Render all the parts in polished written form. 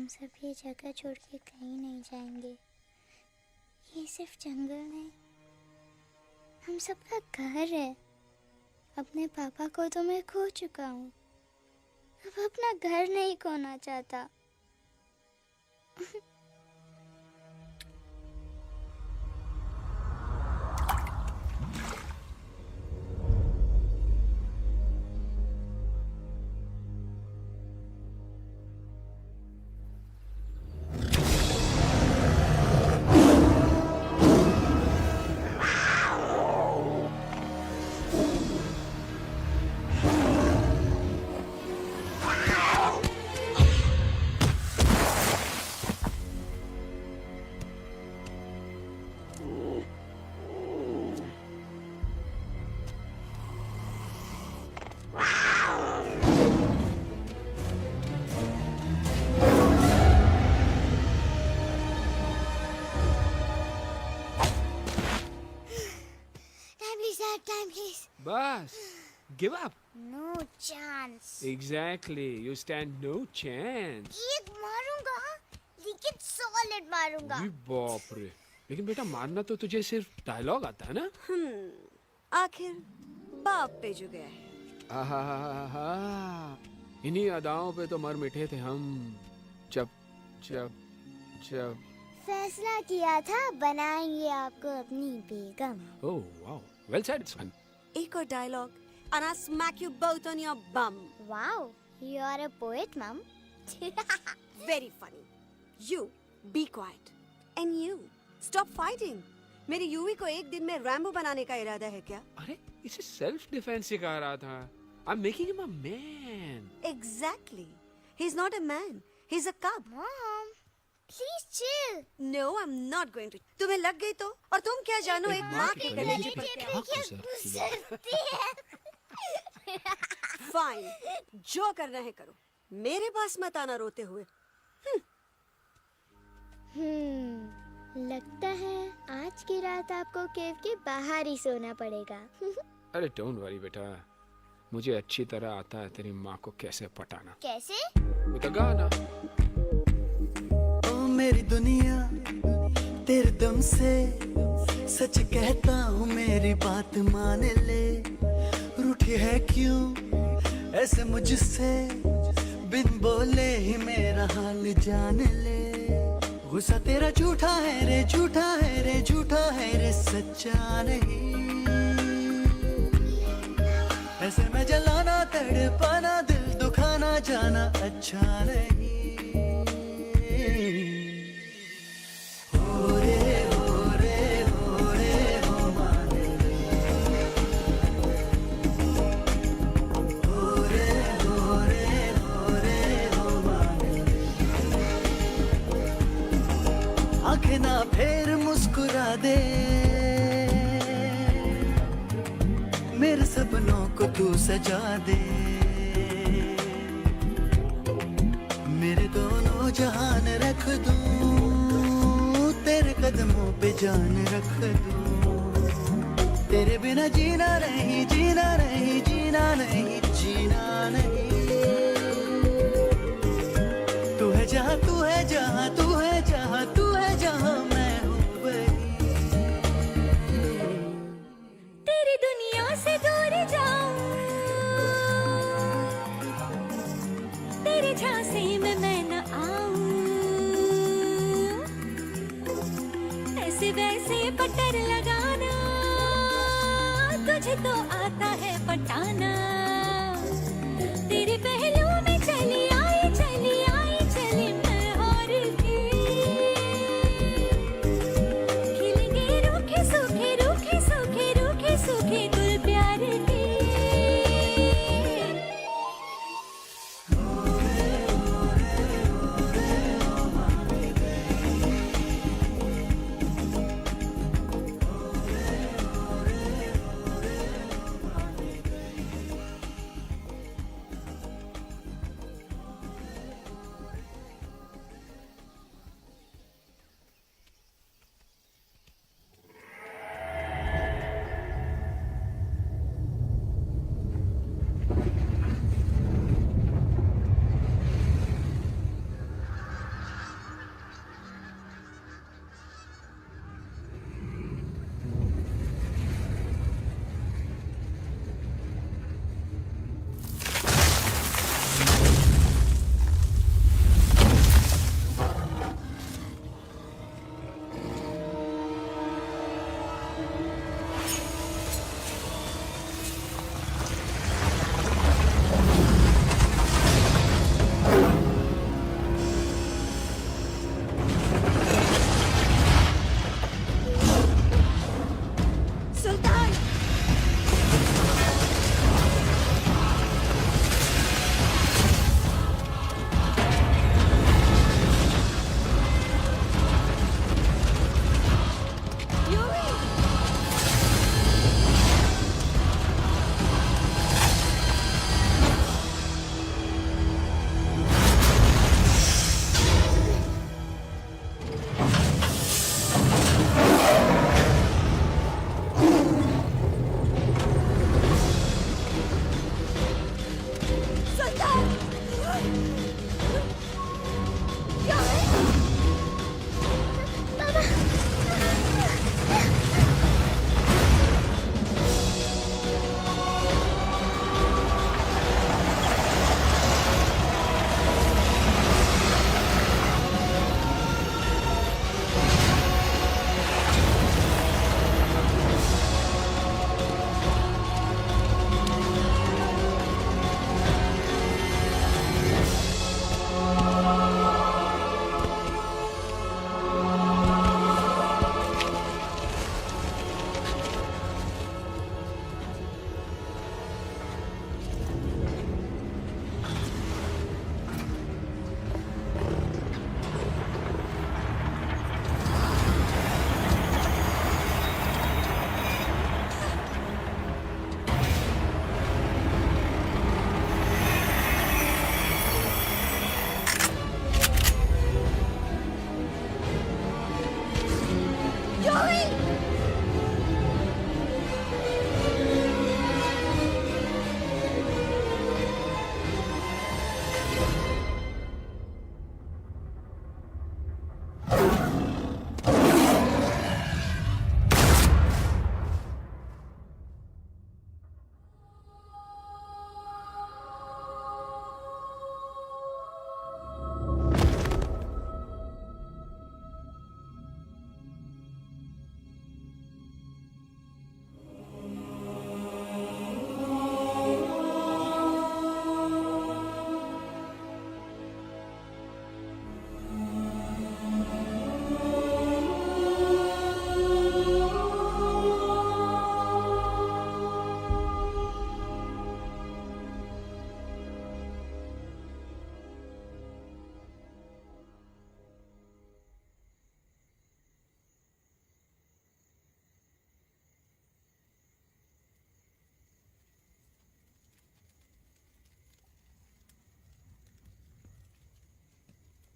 हम सब ये जगह छोड़ के कहीं नहीं जाएंगे। ये सिर्फ जंगल नहीं, हम सबका घर है। अपने पापा को तो मैं खो चुका हूँ, अब अपना घर नहीं खोना चाहता। Time, please. बस give up. No chance. Exactly. You stand no chance. एक मारूंगा, लेकिन solid मारूंगा। अरे बाप रे। लेकिन बेटा मारना तो तुझे सिर्फ डायलॉग आता है ना? आखिर बाप पे जो गया है। आहा, इन्हीं अदाओं पे तो मर मिटे थे हम। जब जब जब फैसला किया था बनाएंगे आपको अपनी बेगम। Oh wow, well said, it's fun. एक और dialogue and I'll smack you both on your bum. Wow, you are a poet, mom. Very funny. You be quiet and you stop fighting. मेरी यूवी को एक दिन में Rambo बनाने का इरादा है क्या? अरे इसे सेल्फ डिफेंस सिखा रहा था। I'm making him a man. Exactly. He's not a man. He's a cub. Mom, please chill. No, I'm not going to. तुम्हें लग गई तो? और तुम क्या जानो एक माँ के कलेजे पर क्या? गुजरती है। Fine. जो करना है करो। मेरे पास मत आना रोते हुए। लगता है आज की रात आपको केव के बाहर ही सोना पड़ेगा। अरे डोंट वरी बेटा, मुझे अच्छी तरह आता है तेरी माँ को कैसे पटाना। कैसे? वो गाना। ओ मेरी दुनिया तेरे दम से सच कहता हूँ, मेरी बात मान ले। रूठी है क्यों ऐसे मुझसे, बिन बोले ही मेरा हाल जान ले। गुस्सा तेरा झूठा है रे, झूठा है रे, झूठा है रे, सच्चा नहीं। ऐसे में जलाना तड़पाना, दिल दुखाना जाना अच्छा नहीं। हो रे हो रे हो रे हो मान ले। हो रे हो रे हो रे हो मान ले। आंखें ना फेर मुस्कुरा दे, मेरे सपनों को तू सजा दे। मेरे दोनों जहान रख दूं, तेरे कदमों पे जान रख दूं। तेरे बिना जीना नहीं, जीना नहीं, जीना नहीं, जीना नहीं। तू है जहाँ, तू है जहाँ, तू है जहाँ, तू है जहाँ, मैं हूँ वही। तेरी दुनिया से दूर जाऊं, तेरे झांसे में मैं न आऊं। ऐसे वैसे पट्टर लगाना, तुझे तो आता है पटाना। तेरे पहलू में चली आई, चली आई, चली मैं हार के। खिलेंगे रूखे सूखे, रूखे सूखे, रूखे सूखे गुल प्यार के।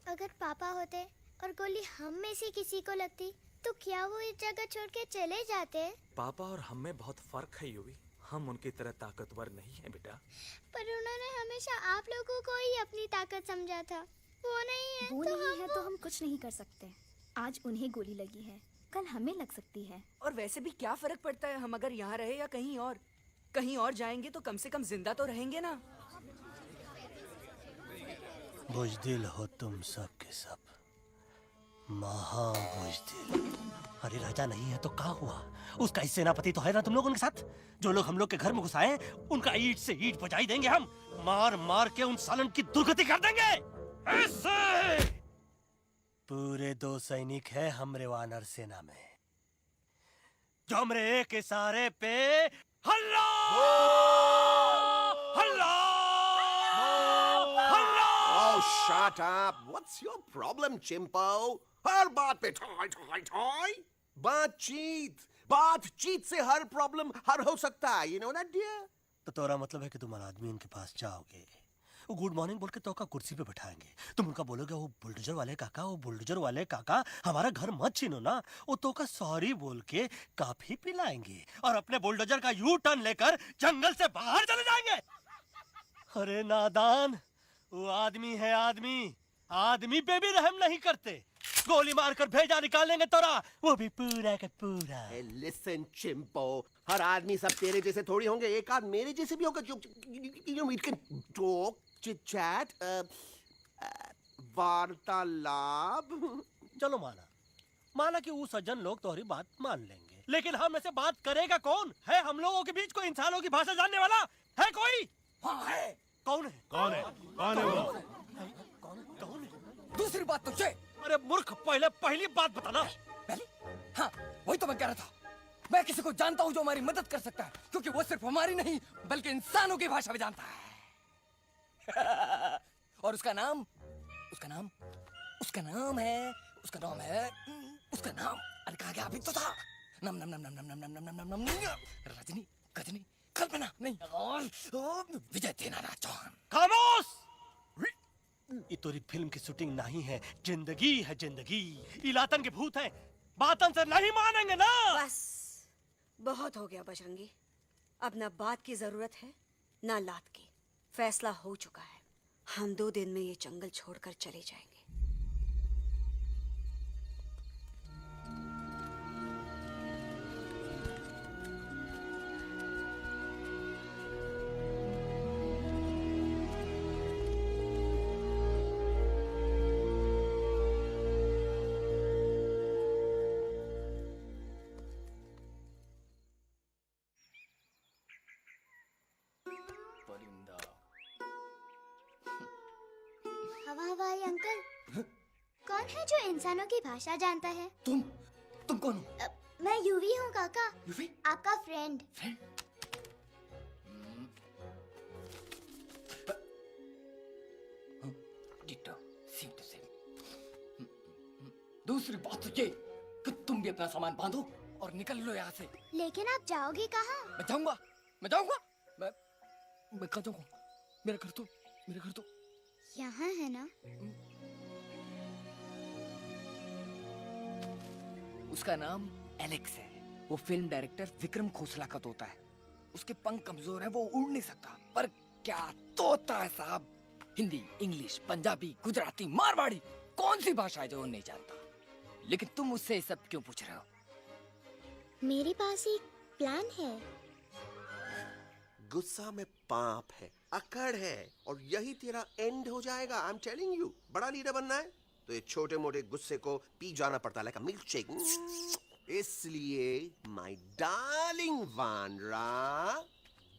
अगर पापा होते और गोली हम में से किसी को लगती तो क्या वो इस जगह छोड़ के चले जाते? पापा और हम में बहुत फर्क है यूवी। हम उनकी तरह ताकतवर नहीं है बेटा। पर उन्होंने हमेशा आप लोगों को ही अपनी ताकत समझा था। वो नहीं है वो तो नहीं है तो हम कुछ नहीं कर सकते। आज उन्हें गोली लगी है, कल हमें लग सकती है। और वैसे भी क्या फर्क पड़ता है हम अगर यहाँ रहे या कहीं और जाएंगे तो कम से कम जिंदा तो रहेंगे ना। बुजदिल हो तुम सब के सब, महाबुजदिल। अरे राजा नहीं है तो क्या हुआ? उसका ही सेनापति तो है ना तुम लोगों के साथ। जो लोग हम लोग के घर में घुसाए उनका ईंट से ईंट बजाई देंगे हम। मार मार के उन सालन की दुर्गति कर देंगे ऐसे। पूरे 2 सैनिक है हमरे वानर सेना में, जो हमरे एक इशारे पे हल्ला हल्ला हल्ला। Oh, shut up! What's your problem, Chimpo? हर बात पे ठोय ठोय ठोय। बातचीत से हर प्रॉब्लम हल हो सकता है, you know that, dear? तो तोरा मतलब है कि तुम आदमी इनके पास जाओगे, वो गुड मॉर्निंग बोल के तो का कुर्सी पे बैठाएंगे, तुम उनका बोलोगे वो बुलडोजर वाले काका हमारा घर मत छीनो ना, वो तो का सॉरी बोल के काफी पिलाएंगे और अपने बुलडोजर का यू टर्न लेकर जंगल से बाहर चले जाएंगे। अरे नादान, वो आदमी है आदमी पे भी रहम नहीं करते। गोली मारकर भेजा निकाल लेंगे तोरा, वो भी पूरा का पूरा। Hey, listen, Chimpo. हर आदमी सब तेरे जैसे थोड़ी होंगे, एक आध मेरे जैसे भी होगा। We can talk, chit chat, वार्तालाप। चलो माना कि वो सज्जन लोग तुम्हारी बात मान लेंगे, लेकिन हम ऐसे बात करेगा कौन? है हम लोगों के बीच कोई इंसानों की भाषा जानने वाला है कोई? हाँ है। कौन है वो? दूसरी बात तो ये। अरे मूर्ख, पहली बात बताना। पहले? हाँ, वही तो मैं कह रहा था। मैं किसी को जानता हूँ जो हमारी मदद कर सकता है, क्योंकि वो सिर्फ हमारी नहीं बल्कि इंसानों की भाषा भी जानता है। और उसका नाम है अरे कहा गया अभी तो था। नम रजनी गजनी कल्पना नहीं और विजय देनाराज चौहान। खामोश! ये तोरी फिल्म की शूटिंग नहीं है, जिंदगी है जिंदगी। इलातन के भूत हैं, बातन से नहीं मानेंगे ना। बस बहुत हो गया बजरंगी, अब ना बात की जरूरत है ना लात की। फैसला हो चुका है, हम 2 दिन में ये जंगल छोड़कर चले जाएंगे। हवाई अंकल, कौन है जो इंसानों की भाषा जानता है? तुम कौन हो? मैं यूवी हूँ काका, यूवी? आपका friend. Ditto, same to same. दूसरी बात तो ये कि तुम भी अपना सामान बांधो और निकल लो यहाँ से। लेकिन आप जाओगे कहाँ? मैं जाऊंगा मैं कहाँ जाऊंगा? मेरा घर तो यहाँ है ना? उसका नाम एलेक्स है। वो फिल्म डायरेक्टर विक्रम खोसला का तोता है। उसके पंख कमजोर है, वो उड़ नहीं सकता, पर क्या तोता है साहब। हिंदी, इंग्लिश, पंजाबी, गुजराती, मारवाड़ी, कौन सी भाषा है जो वो नहीं जानता? लेकिन तुम उससे ये सब क्यों पूछ रहे हो? मेरे पास एक प्लान है। गुस्सा में पाप है, अकड़ है, और यही तेरा एंड हो जाएगा। आई एम टेलिंग यू। बड़ा लीडर बनना है तो ये छोटे मोटे गुस्से को पी जाना पड़ता है, लाइक अ मिल्क शेक। इसलिए माय डार्लिंग वानरा,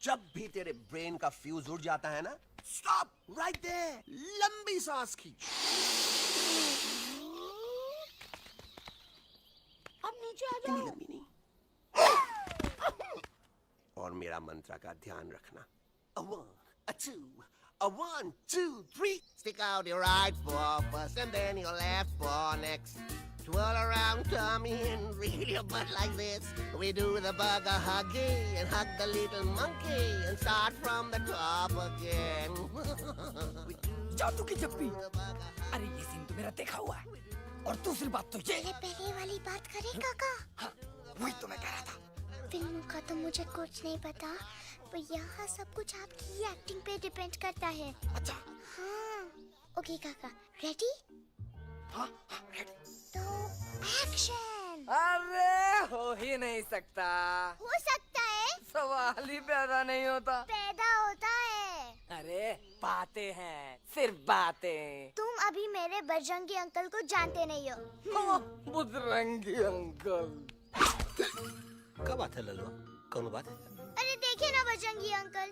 जब भी तेरे ब्रेन का फ्यूज उड़ जाता है ना, स्टॉप राइट देयर, लंबी सांस खींच। अब नीचे आ जाओ। लंबी नहीं। और मेरा मंत्र का ध्यान रखना। A 1, a 2, a 1, 2, 3. Stick out your right paw first and then your left paw next. Twirl around tummy and reel your butt like this. We do the bugger huggy and hug the little monkey and start from the top again. जादू की जप्पी। अरे ये scene तो मेरा देखा हुआ है। और दूसरी बात तो ये, पहले वाली बात करें काका? हाँ, वही तो मैं कह रहा था। फिल्मों का तो मुझे कुछ नहीं पता, पर यहाँ सब कुछ आपकी एक्टिंग पे डिपेंड करता है। अच्छा। हाँ। ओके काका, रेडी? हाँ, रेडी। तो एक्शन। अरे हो ही नहीं सकता। हो सकता है, सवाल ही पैदा नहीं होता। पैदा होता है। अरे बातें हैं, सिर्फ बातें। तुम अभी मेरे बजरंगी अंकल को जानते नहीं हो। बजरंगी अंकल। क्या बात है ललुआ? कौन बात है? अरे देखिए ना बजरंगी अंकल,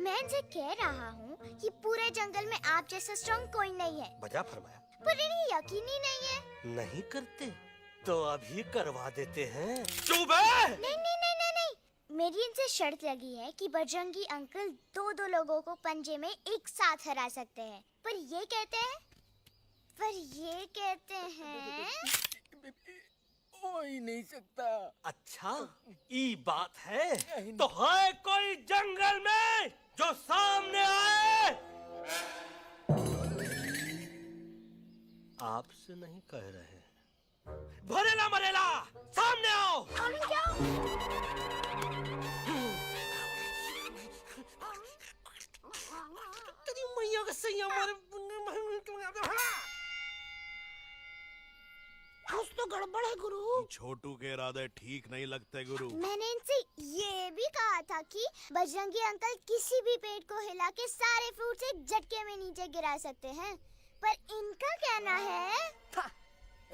मैं इनसे कह रहा हूँ कि पूरे जंगल में आप जैसा स्ट्रॉन्ग कोई नहीं है। बजा फरमाया। पर इन्हें यकीन ही नहीं है। नहीं करते तो अभी करवा देते हैं। नहीं नहीं नहीं नहीं नहीं, मेरी इनसे शर्त लगी है कि बजरंगी अंकल दो लोगों को पंजे में एक साथ हरा सकते हैं। पर ये कहते हैं हो ही नहीं सकता। अच्छा ये बात है तो है कोई जंगल में जो सामने आए? आपसे नहीं कह रहे। भरेला मरेला सामने आओ। तेरी मैया का सही हमारे कुछ तो गड़बड़ है गुरु। छोटू के इरादे ठीक नहीं लगते गुरु। मैंने इनसे ये भी कहा था कि बजरंगी अंकल किसी भी पेड़ को हिला के सारे फ्रूट्स एक झटके में नीचे गिरा सकते हैं, पर इनका कहना है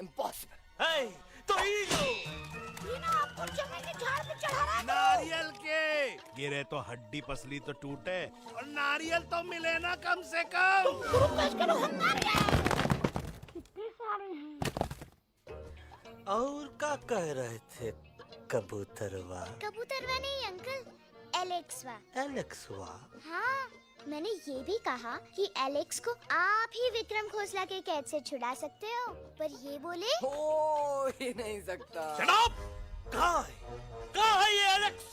इम्पॉसिबल। तो ये लो। ये ना आपको जमीन के झाड़ पे चढ़ा रहा है। नारियल के गिरे तो हड्डी पसली तो टूटे और नारियल तो मिले ना कम से कम। गुरु पेश करो हम नारियल। कितने सारे हैं। और क्या कह रहे थे? कबूतरवा? कबूतरवा नहीं अंकल, एलेक्सवा। एलेक्सवा? हाँ, मैंने ये भी कहा कि एलेक्स को आप ही विक्रम खोसला के कैद से छुड़ा सकते हो, पर ये बोले हो ही नहीं सकता। Shut up! कहाँ है ये एलेक्स?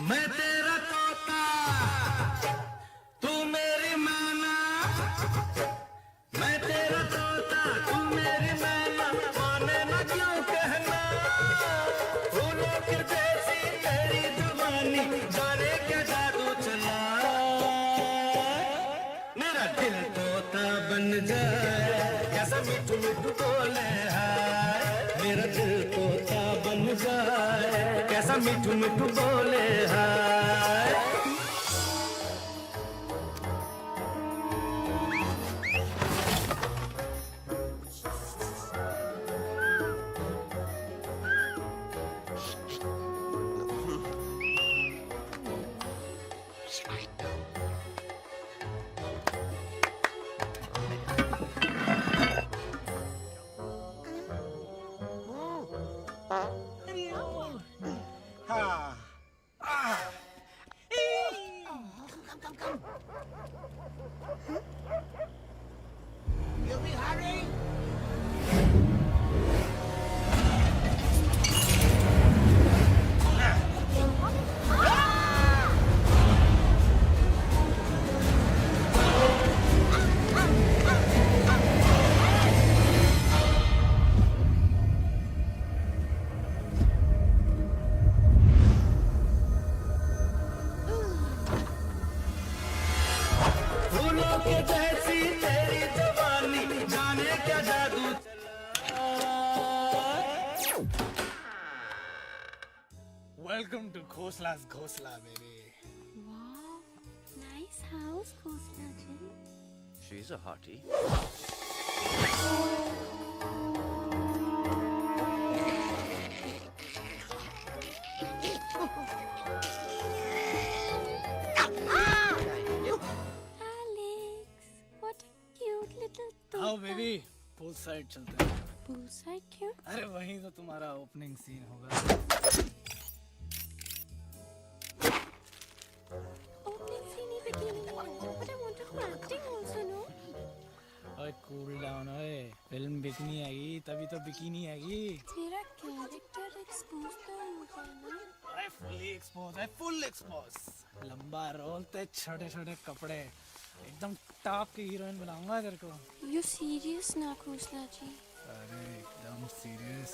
मैं तेरा तोता, तू मेरी मैना। मैं तेरा तोता, तू मेरी मैना। माने ना क्यों कहना, फूलों के जैसी तेरी जुबानी, जाने क्या जादू चला। मेरा दिल तोता बन जाए, कैसा मिठू मिठू बोले हाय। मेरा दिल तोता बन जाए, कैसा मिठू मिठू बोले हाय। फूलों के जैसी तेरी जुबानी, जाने क्या जादू वेलकम टू खोसला's घोसला baby. Wow, nice house, Khosla ji. She's a hottie. Alex, what a cute little आओ toad. बेबी, पूल साइड चलते हैं। Pool side क्यों? अरे वहीं तो तुम्हारा ओपनिंग सीन होगा। Opening scene ही bikini में है, but I want to do acting also, no? ओए कूल डाउन ओए, फिल्म बिकनी आएगी तभी तो बिकिनी आएगी। तेरा कैरेक्टर एक्सपोज तो होगा ना? ओए फुली एक्सपोज है, फुल एक्सपोज। लंबा रोल ते छोटे छोटे कपड़े, एकदम टॉप की हीरोइन बनाऊंगा तेरे को। यू सीरियस ना खोसला जी? अरे एकदम सीरियस।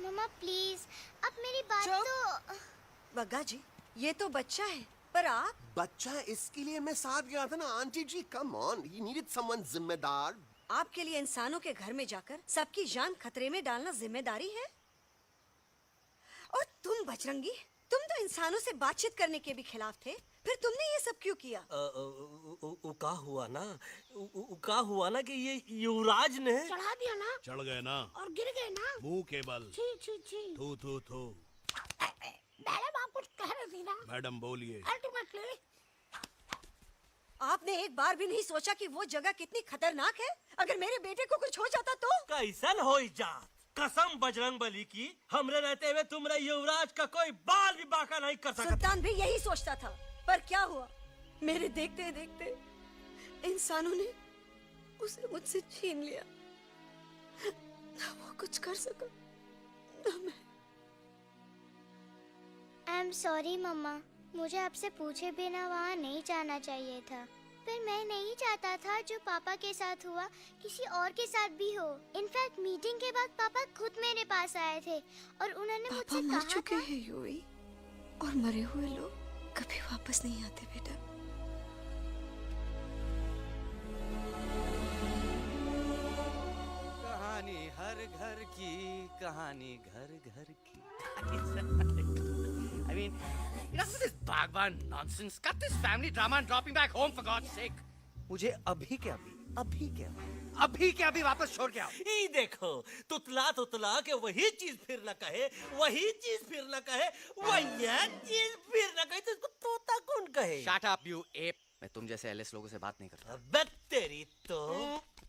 मम्मा प्लीज, अब मेरी बात तो। बग्गा जी, ये तो बच्चा है, पर आप? बच्चा इसके लिए मैं साथ गया था ना aunty ji. Come on, he needed someone जिम्मेदार। आपके लिए इंसानों के घर में जाकर सबकी जान खतरे में डालना जिम्मेदारी है? और तुम बजरंगी, तुम तो इंसानों से बातचीत करने के भी खिलाफ थे, फिर तुमने ये सब क्यों किया? का हुआ ना कि ये युवराज ने चढ़ा दिया ना चढ़ गए ना और गिर गए ना। मुंह के बल। छी छी छी। थू थू थू। मैडम आप कुछ कह रही थी ना? मैडम बोलिए। अल्टीमेटली आपने एक बार भी नहीं सोचा कि वो जगह कितनी खतरनाक है? अगर मेरे बेटे को कुछ हो जाता तो? कैसन हो जा, कसम बजरंग बली की, हमरे रहते हुए तुमरे युवराज का कोई बाल भी बाका नहीं कर सकता। सुल्तान भी यही सोचता था, पर क्या हुआ? मेरे देखते देखते इंसानों ने उसे मुझसे छीन लिया। ना वो कुछ कर सका, ना मैं। आई एम सॉरी मम्मा, मुझे आपसे पूछे बिना वहाँ नहीं जाना चाहिए था। पर मैं नहीं चाहता था जो पापा के साथ हुआ किसी और के साथ भी हो। इनफैक्ट मीटिंग के बाद पापा खुद मेरे पास आए थे और उन्होंने मुझसे मर कहा चुके था। हैं यूई, और मरे हुए लोग कभी वापस नहीं आते बेटा। कहानी हर घर की, कहानी घर घर की। I mean, enough of this Bhagwan nonsense. Cut this family drama and drop me back home for God's sake. मुझे अभी के अभी वापस छोड़ के आओ। ई देखो, तुतला के वही चीज फिर न कहे, वही चीज फिर न कहे, वही चीज फिर न कहे, तो इसको तोता कौन कहे? Shut up, you ape. मैं तुम जैसे एलिस लोगों से बात नहीं करता। अबे तेरी तो।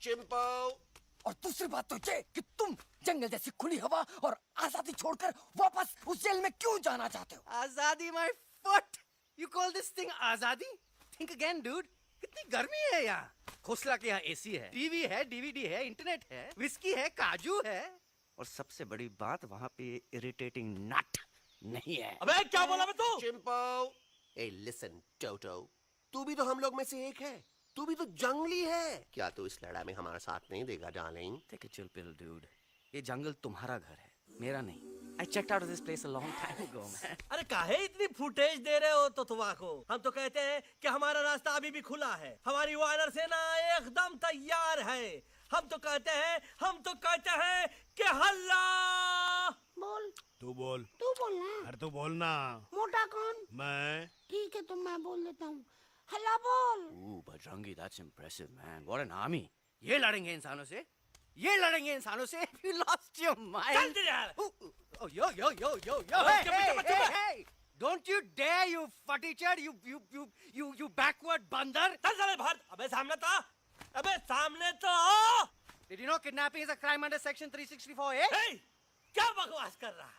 चिंपो। और दूसरी बात तो ये कि तुम जंगल जैसी खुली हवा और आजादी छोड़कर वापस उस जेल में क्यों जाना चाहते हो? आजादी my foot. You call this thing आजादी? Think again, dude. कितनी गर्मी है यहाँ। खोसला के यहाँ एसी है, टीवी है, डीवीडी है, इंटरनेट है, विस्की है, काजू है, और सबसे बड़ी बात वहाँ पे इरिटेटिंग नट नहीं है। अबे क्या बोला मैं तू? चिंपो। ए लिसन टोटो, तू भी तो हम लोग में से एक है। तू भी तो जंगली है। क्या तू इस लड़ाई में हमारा साथ नहीं देगा darling? Take a chill pill, dude. ये जंगल तुम्हारा घर है, मेरा नहीं। I checked out of this place a long time ago, man. अरे काहे इतनी फुटेज दे रहे हो तुतवा को? हम तो कहते हैं कि हमारा रास्ता अभी भी खुला है, हमारी वानर सेना एकदम तैयार है। हम तो कहते हैं कि हल्ला। बोल। तू बोल। तू बोलना। अरे तू बोलना। मोटा कौन? मैं। ठीक है तो मैं बोल देता हूँ। हल्ला बोल। Ooh, Bajrangi, that's impressive, man. What an army. ये लड़ेंगे इंसानों से? ये लड़ेंगे इंसानों से? You lost your mind. चल दे यार। Oh, yo. Hey. Don't you dare, you fatichard, you backward बंदर. चल साले बाहर। अबे सामने तो आओ। Did you know kidnapping is a crime under section 364A? Hey, क्या बकवास कर रहा है?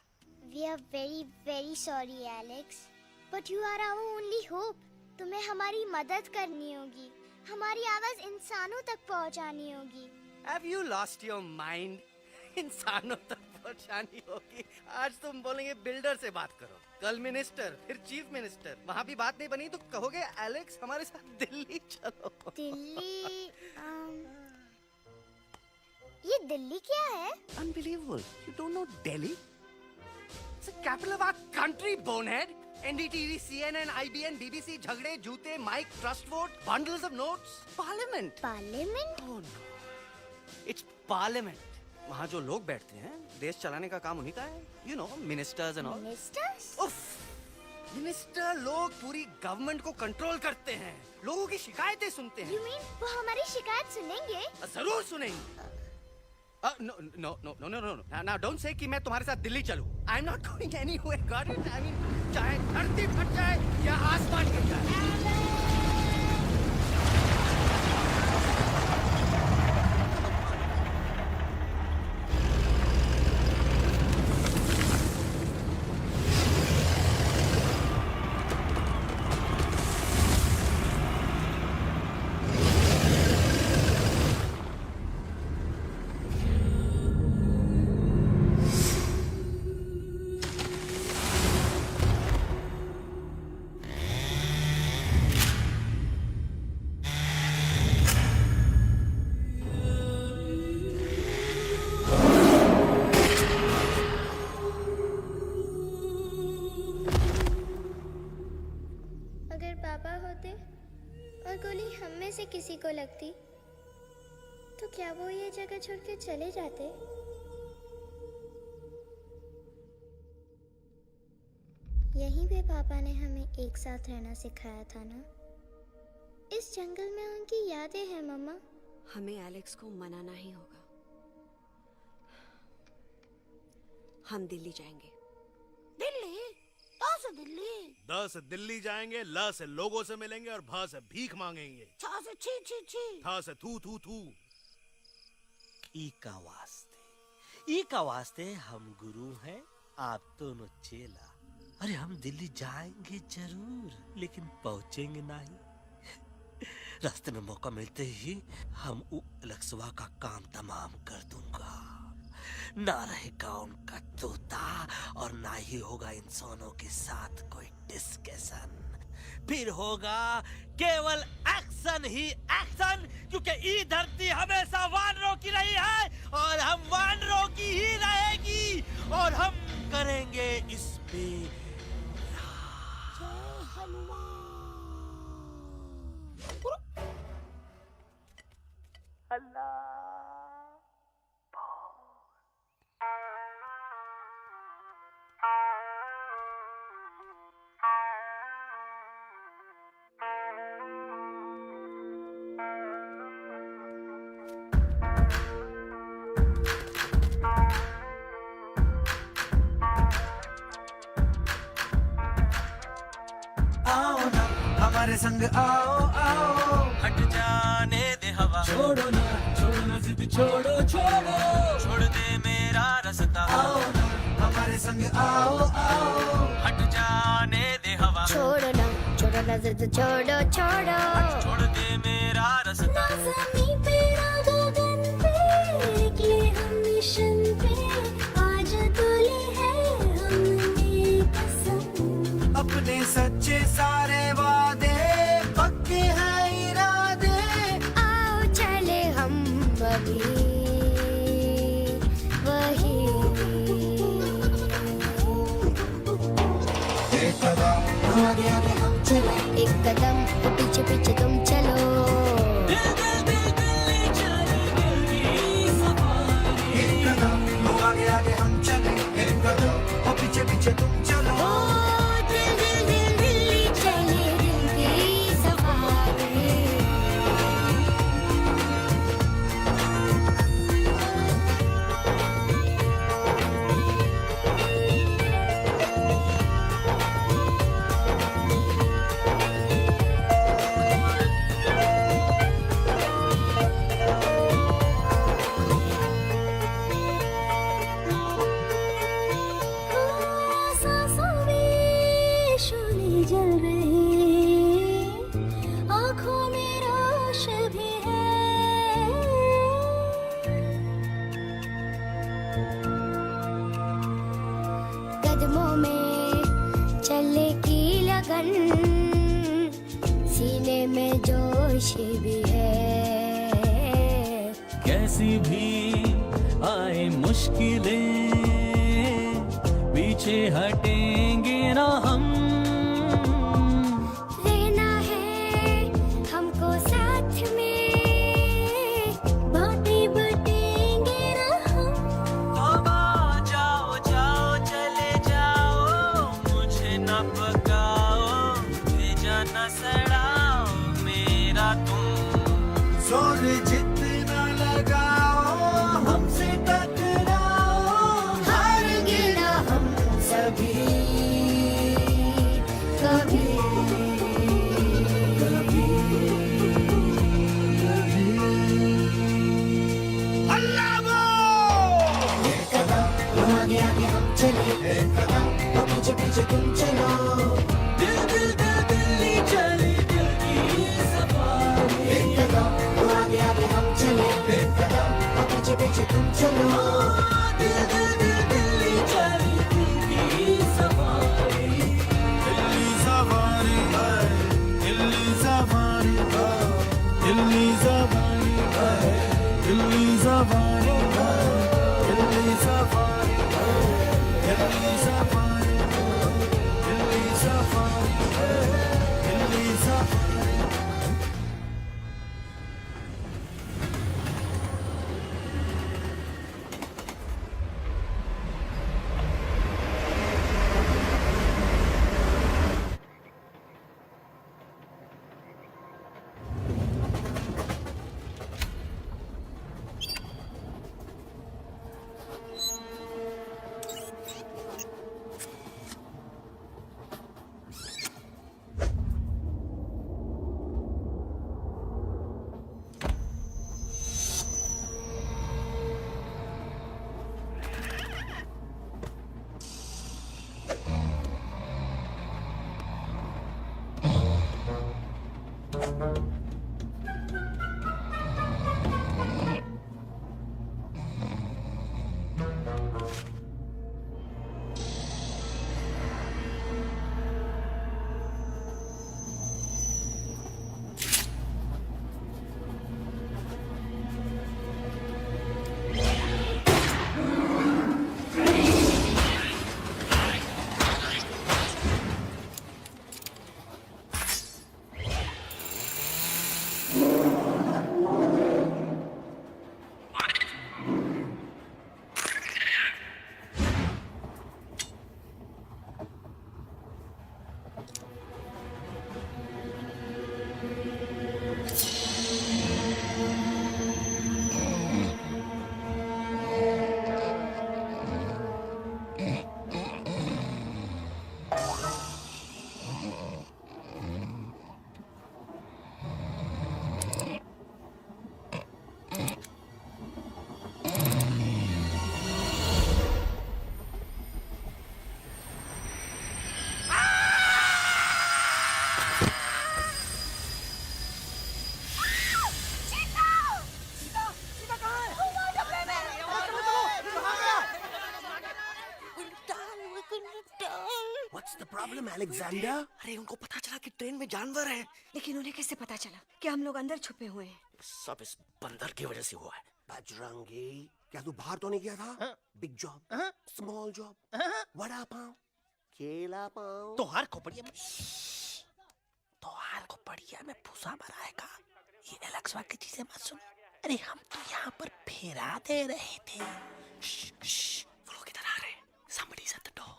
We are very very sorry, Alex. But you are our only hope. तुम्हें हमारी मदद करनी होगी, हमारी आवाज इंसानों तक पहुंचानी होगी। Have you lost your mind? इंसानों तक पहुंचानी होगी। आज तुम बोलेंगे बिल्डर से बात करो, कल मिनिस्टर, फिर चीफ मिनिस्टर। वहाँ भी बात नहीं बनी तो कहोगे एलेक्स हमारे साथ दिल्ली चलो। दिल्ली ये दिल्ली क्या है? Unbelievable. You don't know Delhi? It's the capital of our country, bonehead. NDTV, CNN, IBN, BBC, झगड़े, जूते, mike, trust vote, bundles of notes, parliament. Parliament? Oh no. It's parliament. वहाँ जो लोग बैठते हैं, देश चलाने का काम उन्हीं का है. You know, ministers and all. Ministers? उफ! मिनिस्टर लोग पूरी गवर्नमेंट को कंट्रोल करते हैं, लोगों की शिकायतें सुनते हैं. You mean वो हमारी शिकायत सुनेंगे? जरूर सुनेंगे. No no no no no no now don't say कि मैं तुम्हारे साथ दिल्ली चलूं. I am not going anywhere. Got it? I mean चाहे धरती फट जाए या आसमान गिर जाए. अगर पापा होते और गोली हम में से किसी को लगती तो क्या वो ये जगह छोड़ के चले जाते? यहीं पे पापा ने हमें एक साथ रहना सिखाया था ना. इस जंगल में उनकी यादें हैं मम्मा. हमें एलेक्स को मनाना ही होगा. हम दिल्ली जाएंगे. दिल्ली? कहाँ से दिल्ली? द से दिल्ली जाएंगे, ल से लोगों से मिलेंगे और भ से भीख मांगेंगे. छ से छी छी छी. थ से थू थू थू. ई का वास्ते हम गुरु हैं, आप दोनों चेला. अरे हम दिल्ली जाएंगे जरूर, लेकिन पहुंचेंगे नहीं. रास्ते में मौका मिलते ही हम लक्सवा का काम तमाम कर दूंगा. ना रहेगा उनका तोता और ना ही होगा इंसानों के साथ कोई डिस्कशन. फिर होगा केवल एक्शन ही एक्शन, क्योंकि ई धरती हमेशा वानरों की रही है और हम वानरों की ही रहेगी. और हम करेंगे इस पे जय हनुमान. आओ ना हमारे संग आओ आओ, हट जाने दे हवा. छोड़ो ना जिद छोड़ो छोड़ो, छोड़ दे मेरा रास्ता. आओ ना हमारे संग आओ आओ, हट जाने दे हवा. छोड़ो ना जिद छोड़ो छोड़ो. छोड़ दे मेरा रास्ता. ज़मीं पे ना गगन पे, निकले हम मिशन पे. आज तोली है हमने कसम. अपने सच्चे सारे वादे पक्के हैं इरादे. आओ चले हम अभी वही. एक कदम आगे आगे हम चले, एक कदम पीछे पीछे तुम चलो. एक कदम आगे आगे हम चले, एक कदम और पीछे पीछे तुम चलो. ओ दिल दिल दिल दिल्ली चले, दिल की सवारी. सांसों में शोले जल रहे, आँखों में रोश भी है. कदमों में चले की लगन, सीने में जोश भी है. कैसी भी आए मुश्किलें, पीछे हटेंगे ना हम. रहना है हमको साथ में, बातें बटेंगे ना हम. अब आ जाओ जाओ चले जाओ, मुझे न पकाओ, भेजा न सड़ाओ मेरा तुम. जोर जितना लगाओ हमसे What's the problem, Alexander? अरे उनको पता चला कि ट्रेन में जानवर है, लेकिन उन्हें कैसे पता चला कि हम लोग अंदर छुपे हुए हैं? सब इस बंदर की वजह से हुआ है। बजरंगी, क्या तू बाहर तो नहीं गया था? Big job, small job, vada pav, केला पाव। तोहार खोपड़िया में भूसा भराएगा। ये एलेक्सा की चीजें मत सुन। अरे हम तो यहाँ पर फेरा दे रहे थे। वो लोग इधर आ रहे हैं। Somebody's at the door.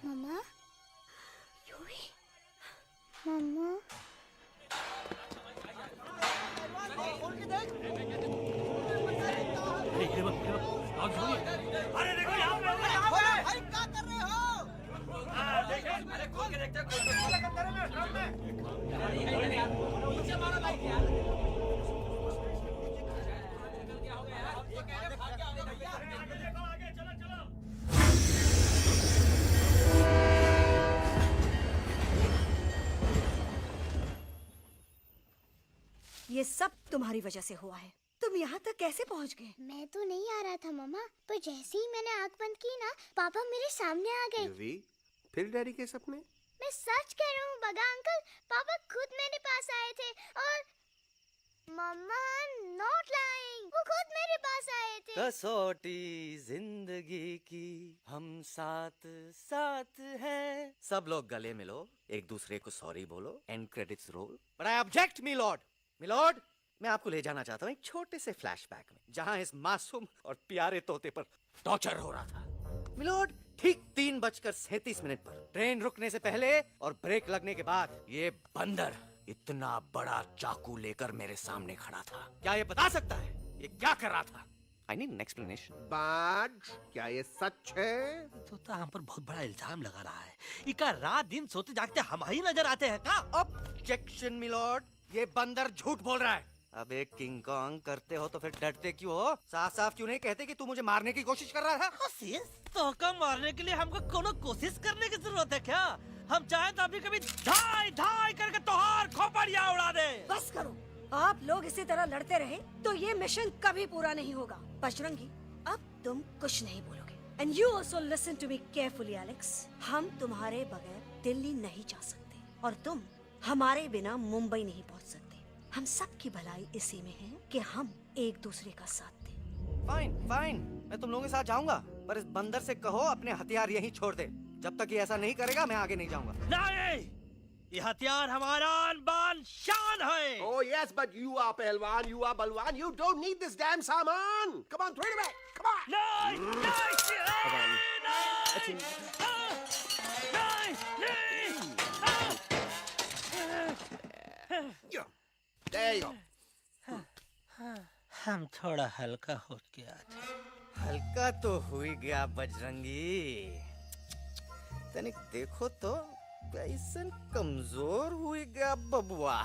मम्मा, मम्मा, अरे देखो यहाँ पे भाई क्या कर रहे हो? अरे खोल के देखते ये सब तुम्हारी वजह से हुआ है। तुम यहाँ तक कैसे पहुँच गए? मैं तो नहीं आ रहा था मम्मा, पर जैसे ही मैंने आँख बंद की ना, पापा मेरे सामने आ गए। युवी, फिर डैडी के सपने? मैं सच कह रहा हूँ बगा अंकल, पापा खुद मेरे पास आए थे और मम्मा नॉट लाइंग, वो खुद मेरे पास आए थे। कसौटी जिंदगी की हम साथ साथ हैं। सब लोग गले मिलो, एक दूसरे को सॉरी बोलो, and credits roll. But I object milord, मैं आपको ले जाना चाहता हूँ एक छोटे से फ्लैशबैक में, जहाँ इस मासूम और प्यारे तोते पर टॉर्चर हो रहा था। मिलॉर्ड, ठीक 3:37 पर ट्रेन रुकने से पहले और ब्रेक लगने के बाद ये बंदर इतना बड़ा चाकू लेकर मेरे सामने खड़ा था। क्या ये बता सकता है ये क्या कर रहा था? I need an explanation. बाज, क्या ये सच है? तोता हम पर बहुत बड़ा इल्जाम लगा रहा है। इका रात दिन सोते जागते हम ही नजर आते हैं का? ऑब्जेक्शन मिलॉर्ड, ये बंदर झूठ बोल रहा है। अब एक किंग कॉन्ग करते हो तो फिर डरते क्यों हो? साफ साफ क्यों नहीं कहते कि तू मुझे मारने की कोशिश कर रहा था? तो का मारने के लिए हमको कोनो कोशिश करने की जरूरत है क्या? हम चाहे तो अभी कभी धाई धाई करके तोहार खोपड़िया उड़ा दे। बस करो, आप लोग इसी तरह लड़ते रहे तो ये मिशन कभी पूरा नहीं होगा। बजरंगी, अब तुम कुछ नहीं बोलोगे। And you also listen to me carefully Alex. हम तुम्हारे बगैर दिल्ली नहीं जा सकते और तुम हमारे बिना मुंबई नहीं पहुंच सकते। हम सब की भलाई इसी में है कि हम एक दूसरे का साथ दें। फाइन, मैं तुम लोगों के साथ जाऊंगा, पर इस बंदर से कहो अपने हथियार यहीं छोड़ दे। जब तक ये ऐसा नहीं करेगा मैं आगे नहीं जाऊंगा। नहीं, ये हथियार हमारा आन-बान शान है। Oh yes, but you are पहलवान, you are बलवान, you don't need this damn सामान. Come on, throw it away. Come on. There you go. हम थोड़ा हल्का हो गया थे। हल्का तो हुई गया बजरंगी, तनिक देखो तो कैसन कमजोर हुई गया बबुआ।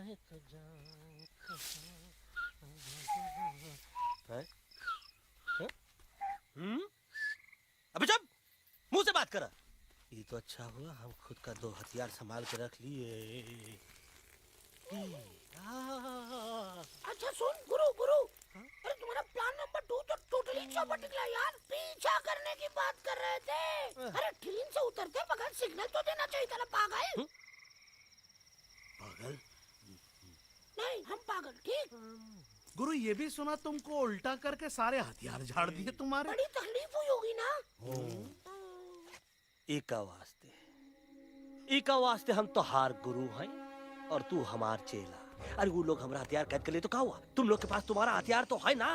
जाए तो जाए हैं? हैं? अबे चुप, मुंह से बात कर। ये तो अच्छा हुआ हम खुद का 2 हथियार संभाल के रख लिए। अच्छा सुन गुरु गुरु, अरे तुम्हारा प्लान नंबर 2 तो टोटली चौपट निकला यार। पीछा करने की बात कर रहे थे। अरे ट्रेन से उतरते बगैर सिग्नल तो देना चाहिए था ना पागल। पागल? नहीं हम पागल, ठीक। गुरु ये भी सुना तुमको उल्टा करके सारे हथियार झाड़ दिए तुम्हारे। बड़ी तकलीफ हुई होगी ना। एका वास्ते हम तो हार गुरु हैं और तू हमार चेला। अरे वो लोग हमारा हथियार कैद कर ले तो क्या हुआ? तुम लोग के पास तुम्हारा हथियार तो है ना।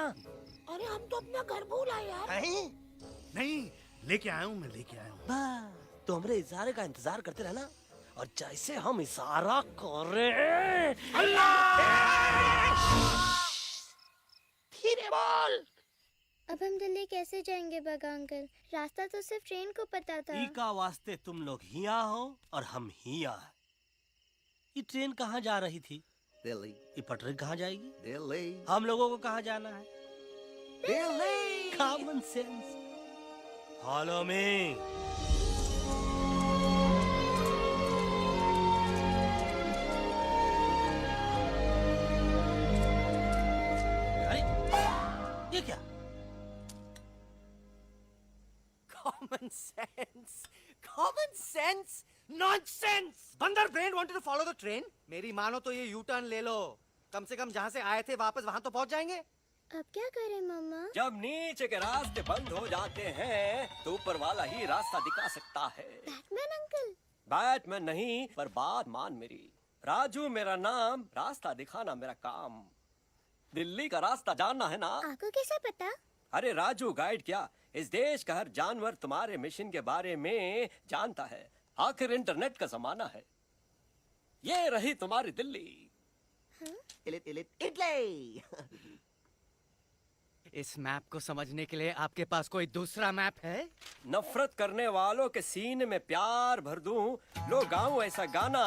अरे हम तो अपना घर भूल आए यार। नहीं लेके आया हूँ, मैं लेके आया हूँ। तो हमारे इशारे का इंतजार करते रहना और जैसे हम इशारा करें धीरे बोल। अब हम दिल्ली कैसे जाएंगे बगा अंकल? रास्ता तो सिर्फ ट्रेन को पता था। एका वास्ते तुम लोग हिया हो और हम हिया। ये ट्रेन कहाँ जा रही थी? दिल्ली। ये पटरी कहाँ जाएगी? दिल्ली। हम लोगों को कहाँ जाना है? Delhi. Common sense. Follow me. ये क्या? Common sense, common sense, nonsense. बंदर brain wanted to follow the train. मेरी मानो तो ये यू टर्न ले लो। कम से कम जहाँ से आए थे वापस वहाँ तो पहुँच जाएंगे। अब क्या करें मम्मा? जब नीचे के रास्ते बंद हो जाते हैं तो ऊपर वाला ही रास्ता दिखा सकता है। Batman uncle. बैटमैन नहीं, पर बात मान मेरी। राजू मेरा नाम, रास्ता दिखाना मेरा काम। दिल्ली का रास्ता जानना है ना? आपको कैसे पता? अरे राजू गाइड क्या, इस देश का हर जानवर तुम्हारे मिशन के बारे में जानता है। आखिर इंटरनेट का जमाना है। ये रही तुम्हारी दिल्ली। इटली। इस मैप को समझने के लिए आपके पास कोई दूसरा मैप है? नफरत करने वालों के सीने में प्यार भर दूं, लो गाऊं ऐसा गाना,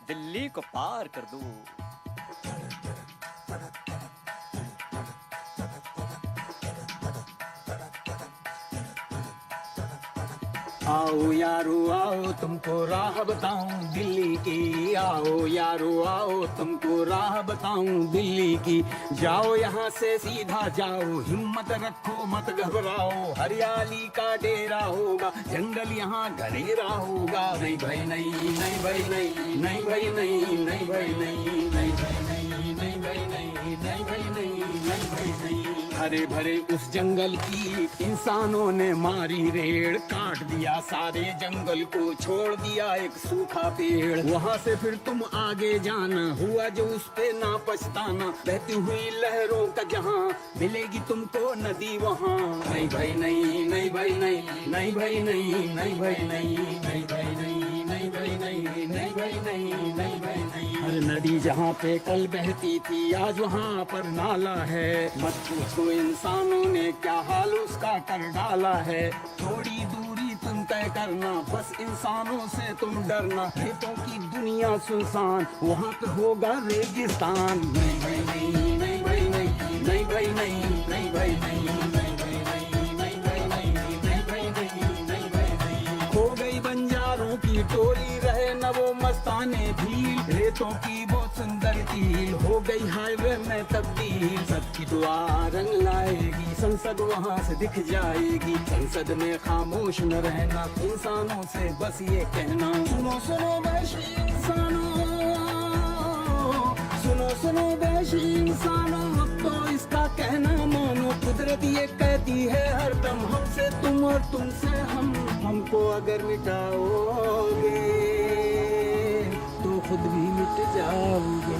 दिल्ली को पार कर दूं। आओ यारो आओ तुमको राह बताऊं दिल्ली की। आओ यारो आओ तुमको राह बताऊं दिल्ली की। जाओ यहाँ से सीधा जाओ, हिम्मत रखो मत घबराओ। हरियाली का डेरा होगा, जंगल यहाँ घनेरा होगा। नहीं भाई नहीं, नहीं भाई नहीं, नहीं भाई नहीं, नहीं भाई नहीं, नहीं भाई नहीं, नहीं भाई नहीं, नहीं भाई नहीं, नहीं भाई नहीं। हरे भरे उस जंगल की इंसानों ने मारी रेड़, काट दिया सारे जंगल को, छोड़ दिया एक सूखा पेड़। वहाँ से फिर तुम आगे जाना, हुआ जो उस पे ना पछताना। बहती हुई लहरों का जहाँ, मिलेगी तुमको नदी वहाँ। नहीं भाई नहीं, नहीं भाई नहीं, नहीं भाई नहीं, नहीं भाई नहीं, नहीं भाई नहीं, नहीं भाई नहीं, नहीं भाई नहीं, नहीं भाई नहीं। हर नदी जहाँ पे कल बहती थी, आज वहाँ पर नाला है। मत पूछो इंसानों ने क्या हाल उसका कर डाला है। थोड़ी दूरी तुम तय करना, बस इंसानों से तुम डरना। खेतों की दुनिया सुनसान, वहाँ पे होगा रेगिस्तान। नहीं भाई नहीं, नहीं भाई नहीं, नहीं भाई नहीं, नहीं भाई नहीं, नहीं भाई नहीं, नहीं भाई नहीं, नहीं भाई नहीं, नहीं भाई नहीं। खो गई बंजारों की टोली, रहे न वो मस्ताने भील। रेतों की बहुत सुंदर झील हो गई हाईवे में तब्दील। सबकी दुआ रंग लाएगी, संसद वहाँ से दिख जाएगी। संसद में खामोश न रहना, इंसानों से बस ये कहना। सुनो सुनो वैशी इंसानों, सुनो सुनो वैशी इंसानों, अब तो इसका कहना मानो। कुदरत ये कहती है हरदम, हमसे तुम और तुमसे हम। हमको अगर मिटाओगे तो खुद भी मिट जाओगे।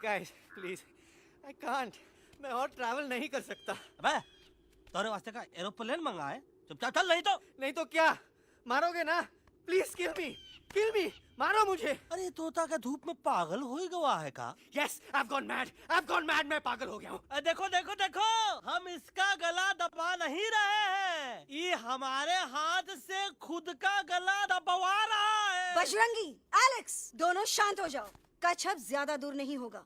Guys, please, I can't. मैं और ट्रैवल नहीं कर सकता। अबे तोरे वास्ते का एरोप्लेन मंगा है, चुपचाप चल। नहीं तो नहीं तो क्या, मारोगे ना? प्लीज किल मी। किल मी, मारो मुझे। अरे तोता क्या धूप में पागल हो ही गवा है का? यस, I've gone mad, मैं पागल हो गया हूँ। देखो देखो देखो, हम इसका गला दबा नहीं रहे हैं, ये हमारे हाथ से खुद का गला दबवा रहा है। बजरंगी, एलेक्स, दोनों शांत हो जाओ। कच्छप ज्यादा दूर नहीं होगा।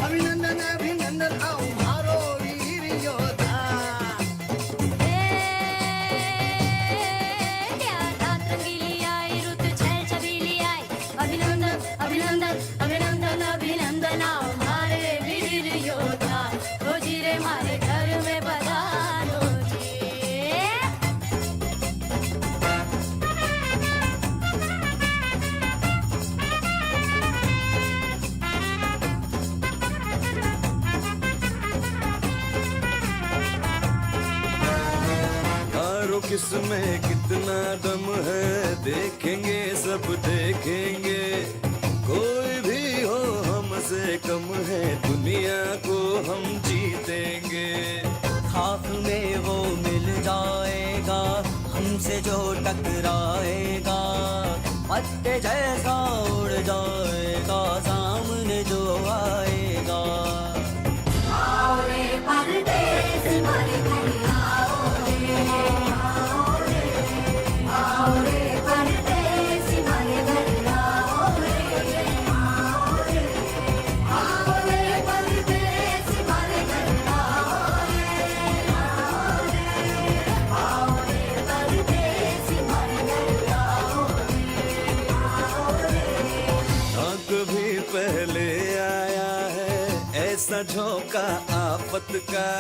अभिनंदन अभिनंदन आओ मारो वीर योद्धा। रात रंगीली आई, रुत छल छबीली आई, अभिनंदन अभिनंदन अभिनंदन अभिनंदन आओ मारे वीर योद्धा। ओ जी रे मारे घर में पधारो जी। किसमें कितना दम है देखेंगे, सब देखेंगे। कोई भी हो हमसे कम है, दुनिया को हम जीतेंगे। खाक में वो मिल जाएगा हमसे जो टकराएगा, पत्ते जैसा उड़ जाएगा सामने जो आएगा। आओ रे परदेस मारे घर आओ रे, आओ रे परदेस मारे घर आओ रे, आओ रे परदेस मारे घर आओ रे, आओ रे परदेस मारे घर आओ रे। ना कभी पहले आया है ऐसा झोंका आफत का,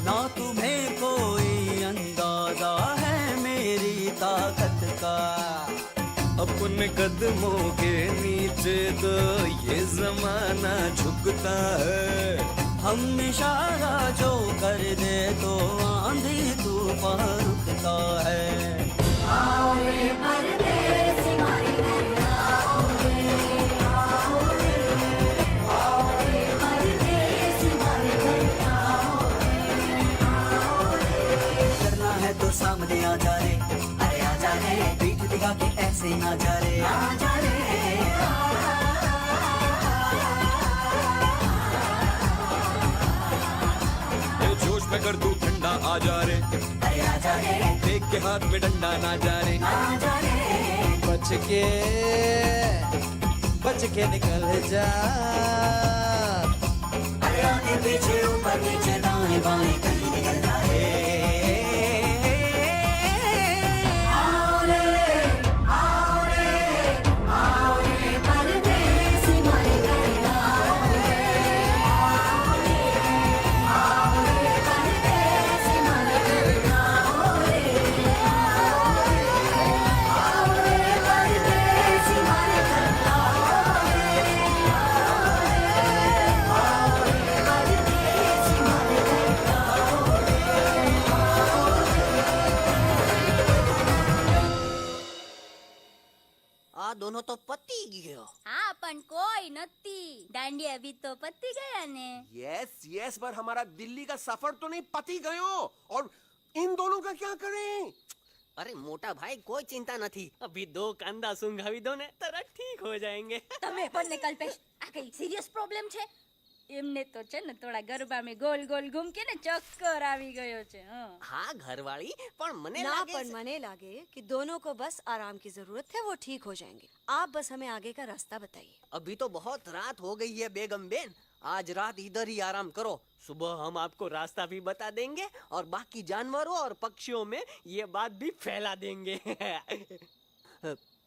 ना तुम्हें कोई अंदाजा है मेरी ताकत का। अपने कदमों के नीचे तो ये जमाना झुकता है। हम इशारा जो कर दे तो आंधी तूफान रुकता है। आओ रे परदेस मारे घर आओ रे, आओ रे, आओ रे परदेस मारे घर आओ रे। करना है तो सामने आ जा रे, अरे आ जा रे, पीठ दिखा के ऐसे ना जा रे, आ जा रे। ये जोश में कर तू ठंडा आ जा रे, अरे आ जा रे, देख के हाथ में डंडा ना जा रे। आ जा रे, बच के निकल जा। अरे आगे पीछे ऊपर नीचे दाएं बाएं कहीं निकल जा रे। आओ रे, आओ रे, आओ रे परदेस मारे घर आओ रे, आओ रे परदेस मारे घर आओ रे, आओ रे परदेस मारे घर आओ रे, आओ रे परदेस मारे घर आओ रे। आ दोनों तो पति गयो। हाँ पण कोई नती, दांडिया भी तो पति गया ने। यस यस, पर हमारा दिल्ली का सफर तो नहीं पति गयो, और इन दोनों का क्या करें? अरे मोटा भाई कोई चिंता नहीं, अभी 2 कंधा सुंघावी दो ने तरह ठीक हो जाएंगे। તમે પણ ને કલ્પેશ આ કઈ સિરિયસ પ્રોબ્લેમ છે? એમને તો છે ને થોડા ગરબામાં ગોલ ગોલ ઘૂમકે ને ચક્કર આવી ગયો છે। हाँ घरवाली, पर मने ना लागे पर मने लागे कि दोनों को बस आराम की जरूरत है, वो ठीक हो जाएंगे। आप बस हमें आगे का रास्ता बताइए। अभी तो बहुत रात हो गई है बेगम बेन, आज रात इधर ही आराम करो, सुबह हम आपको रास्ता भी बता देंगे और बाकी जानवरों और पक्षियों में ये बात भी फैला देंगे।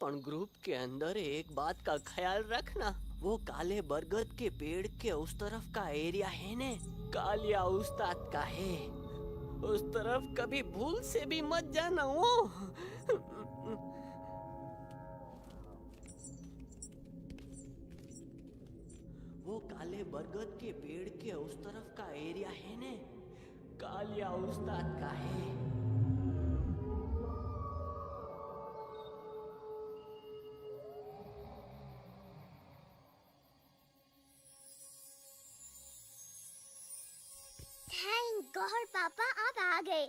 पर ग्रुप के अंदर एक बात का ख्याल रखना, वो काले बरगद के पेड़ के उस तरफ का एरिया है ने, कालिया उस्ताद का है, उस तरफ कभी भूल से भी मत जाना। वो काले बरगद के पेड़ के उस तरफ का एरिया है ने, कालिया उस्ताद का है। गए।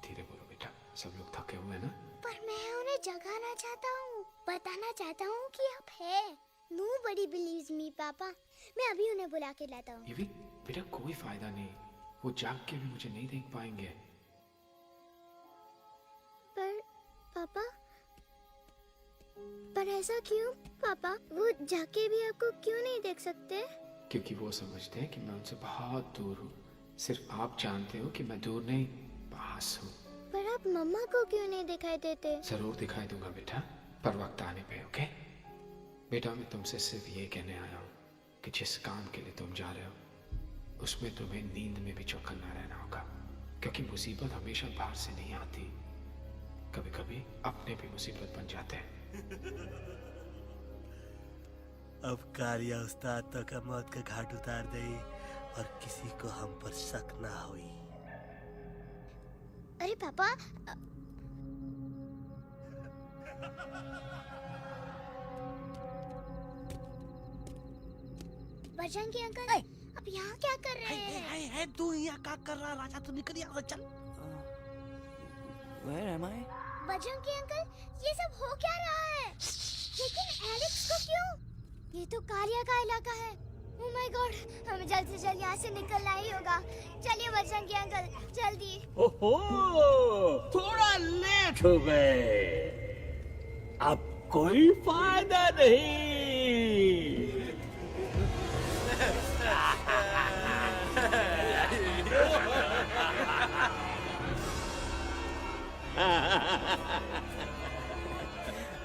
धीरे बोलो बेटा, सब लोग थके हुए हैं ना। पर मैं उन्हें जगाना चाहता हूँ, बताना चाहता हूँ कि आप है। Nobody believes me, पापा। मैं अभी उन्हें बुला के लाता हूँ। ये भी बेटा कोई फायदा नहीं, वो जाग के भी मुझे नहीं देख पाएंगे। पर ऐसा क्यों पापा? वो जाके भी आपको क्यों नहीं देख सकते? क्योंकि वो समझते हैं कि मैं उनसे बहुत दूर हूँ। सिर्फ आप जानते हो कि मैं दूर नहीं, पास हूँ। पर आप मम्मा को क्यों नहीं दिखाई देते? जरूर दिखाई दूंगा बेटा, पर वक्त आने पे। ओके बेटा, मैं तुमसे सिर्फ ये कहने आया हूँ कि जिस काम के लिए तुम जा रहे हो उसमें तुम्हें नींद में भी चौकन्ना रहना होगा, क्योंकि मुसीबत हमेशा बाहर से नहीं आती, कभी कभी अपने भी मुसीबत बन जाते हैं। अब कालिया उस्ताद तो का मौत का घाट उतार दे और किसी को हम पर शक ना हुई। अरे पापा, बजरंगी अंकल, अब यहाँ क्या कर रहे हैं? है तू यहाँ क्या कर रहा? राजा तू निकल यहाँ से, चल। Where am I? Bajrangi uncle, ये सब हो क्या रहा है? लेकिन एलेक्स को क्यों? ये तो कालिया का इलाका है। ओह माय गॉड, हमें जल्द से जल्द यहाँ से निकलना ही होगा। चलिए बजरंगी अंकल, जल्दी। ओहो, थोड़ा लेट हो गए। अब कोई फायदा नहीं।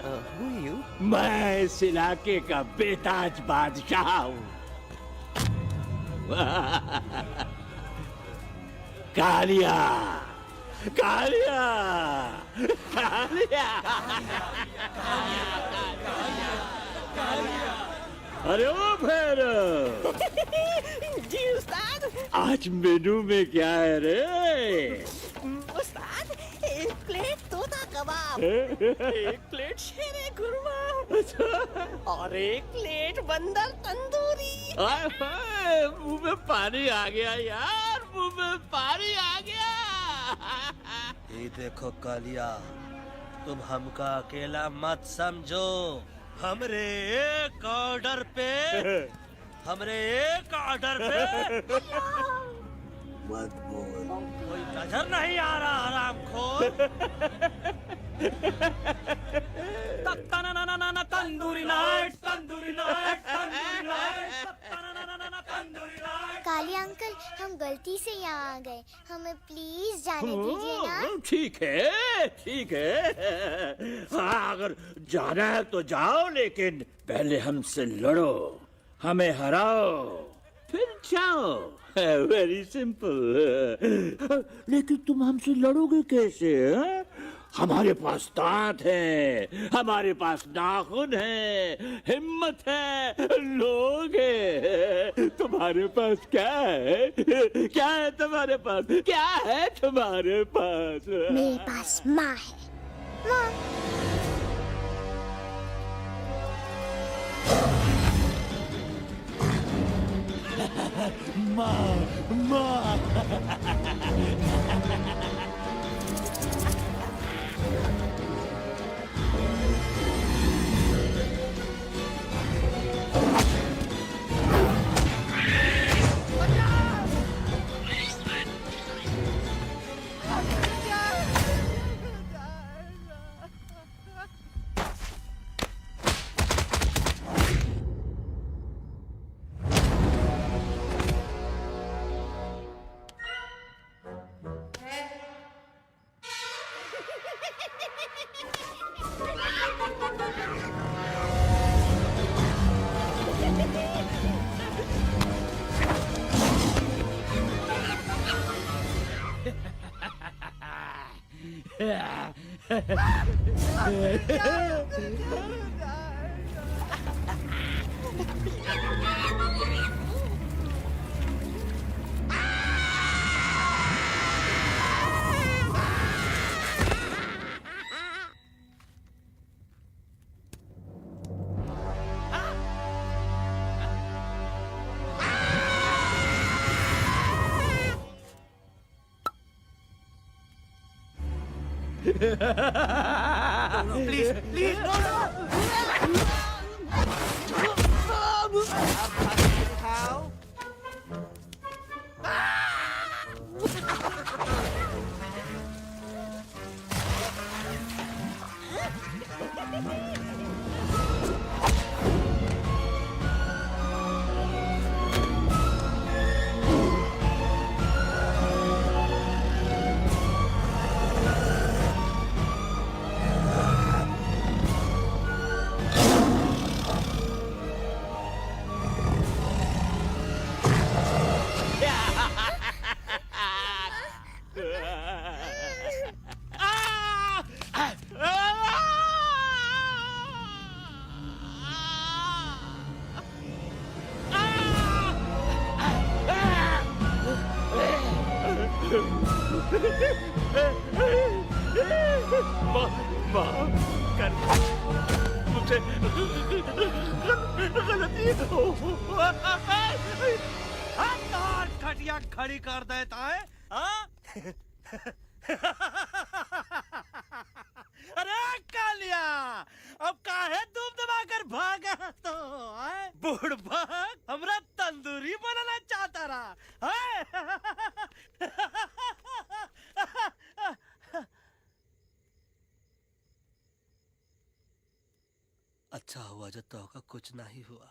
Who are you? मैं इस इलाके का बेताज बादशाह हूँ। कालिया, कालिया, कालिया, अरे ओ फिर जी उस्ताद। आज मेनू में क्या है रे? उस्ताद, एक प्लेट तोता कबाब, एक प्लेट शेरे खुरमा और एक प्लेट बंदर तंदूरी। हाय हाय, मुंह में पानी आ गया यार, मुंह में पानी आ गया। ये देखो कालिया, तुम हमका अकेला मत समझो। हमरे एक ऑर्डर पे मत बोल। कोई नजर नहीं आ रहा हरामखोर। Tandoori night, tandoori night, tandoori night, Kalia uncle, हम गलती से यहाँ आ गए, हमें प्लीज जाने दीजिए ना। ठीक है, ठीक है। हाँ, अगर जाना है तो जाओ, लेकिन पहले हमसे लड़ो, हमें हराओ, फिर जाओ। Very simple. लेकिन तुम हमसे लड़ोगे कैसे? हमारे पास दांत है, हमारे पास नाखून है, हिम्मत है, लोग है। तुम्हारे पास क्या है? क्या है तुम्हारे पास? क्या है तुम्हारे पास? मेरे पास माँ है। माँ। माँ, प्लीज प्लीज नो नो दिखाओ मुझे गलती हो खटिया खड़ी कर देता है हाँ? अरे कालिया अब काहे तुम दबाकर भागा तो बुढ़बा हमरा तंदूरी बनाना चाहता रहा अच्छा हुआ जो तो का कुछ नहीं हुआ।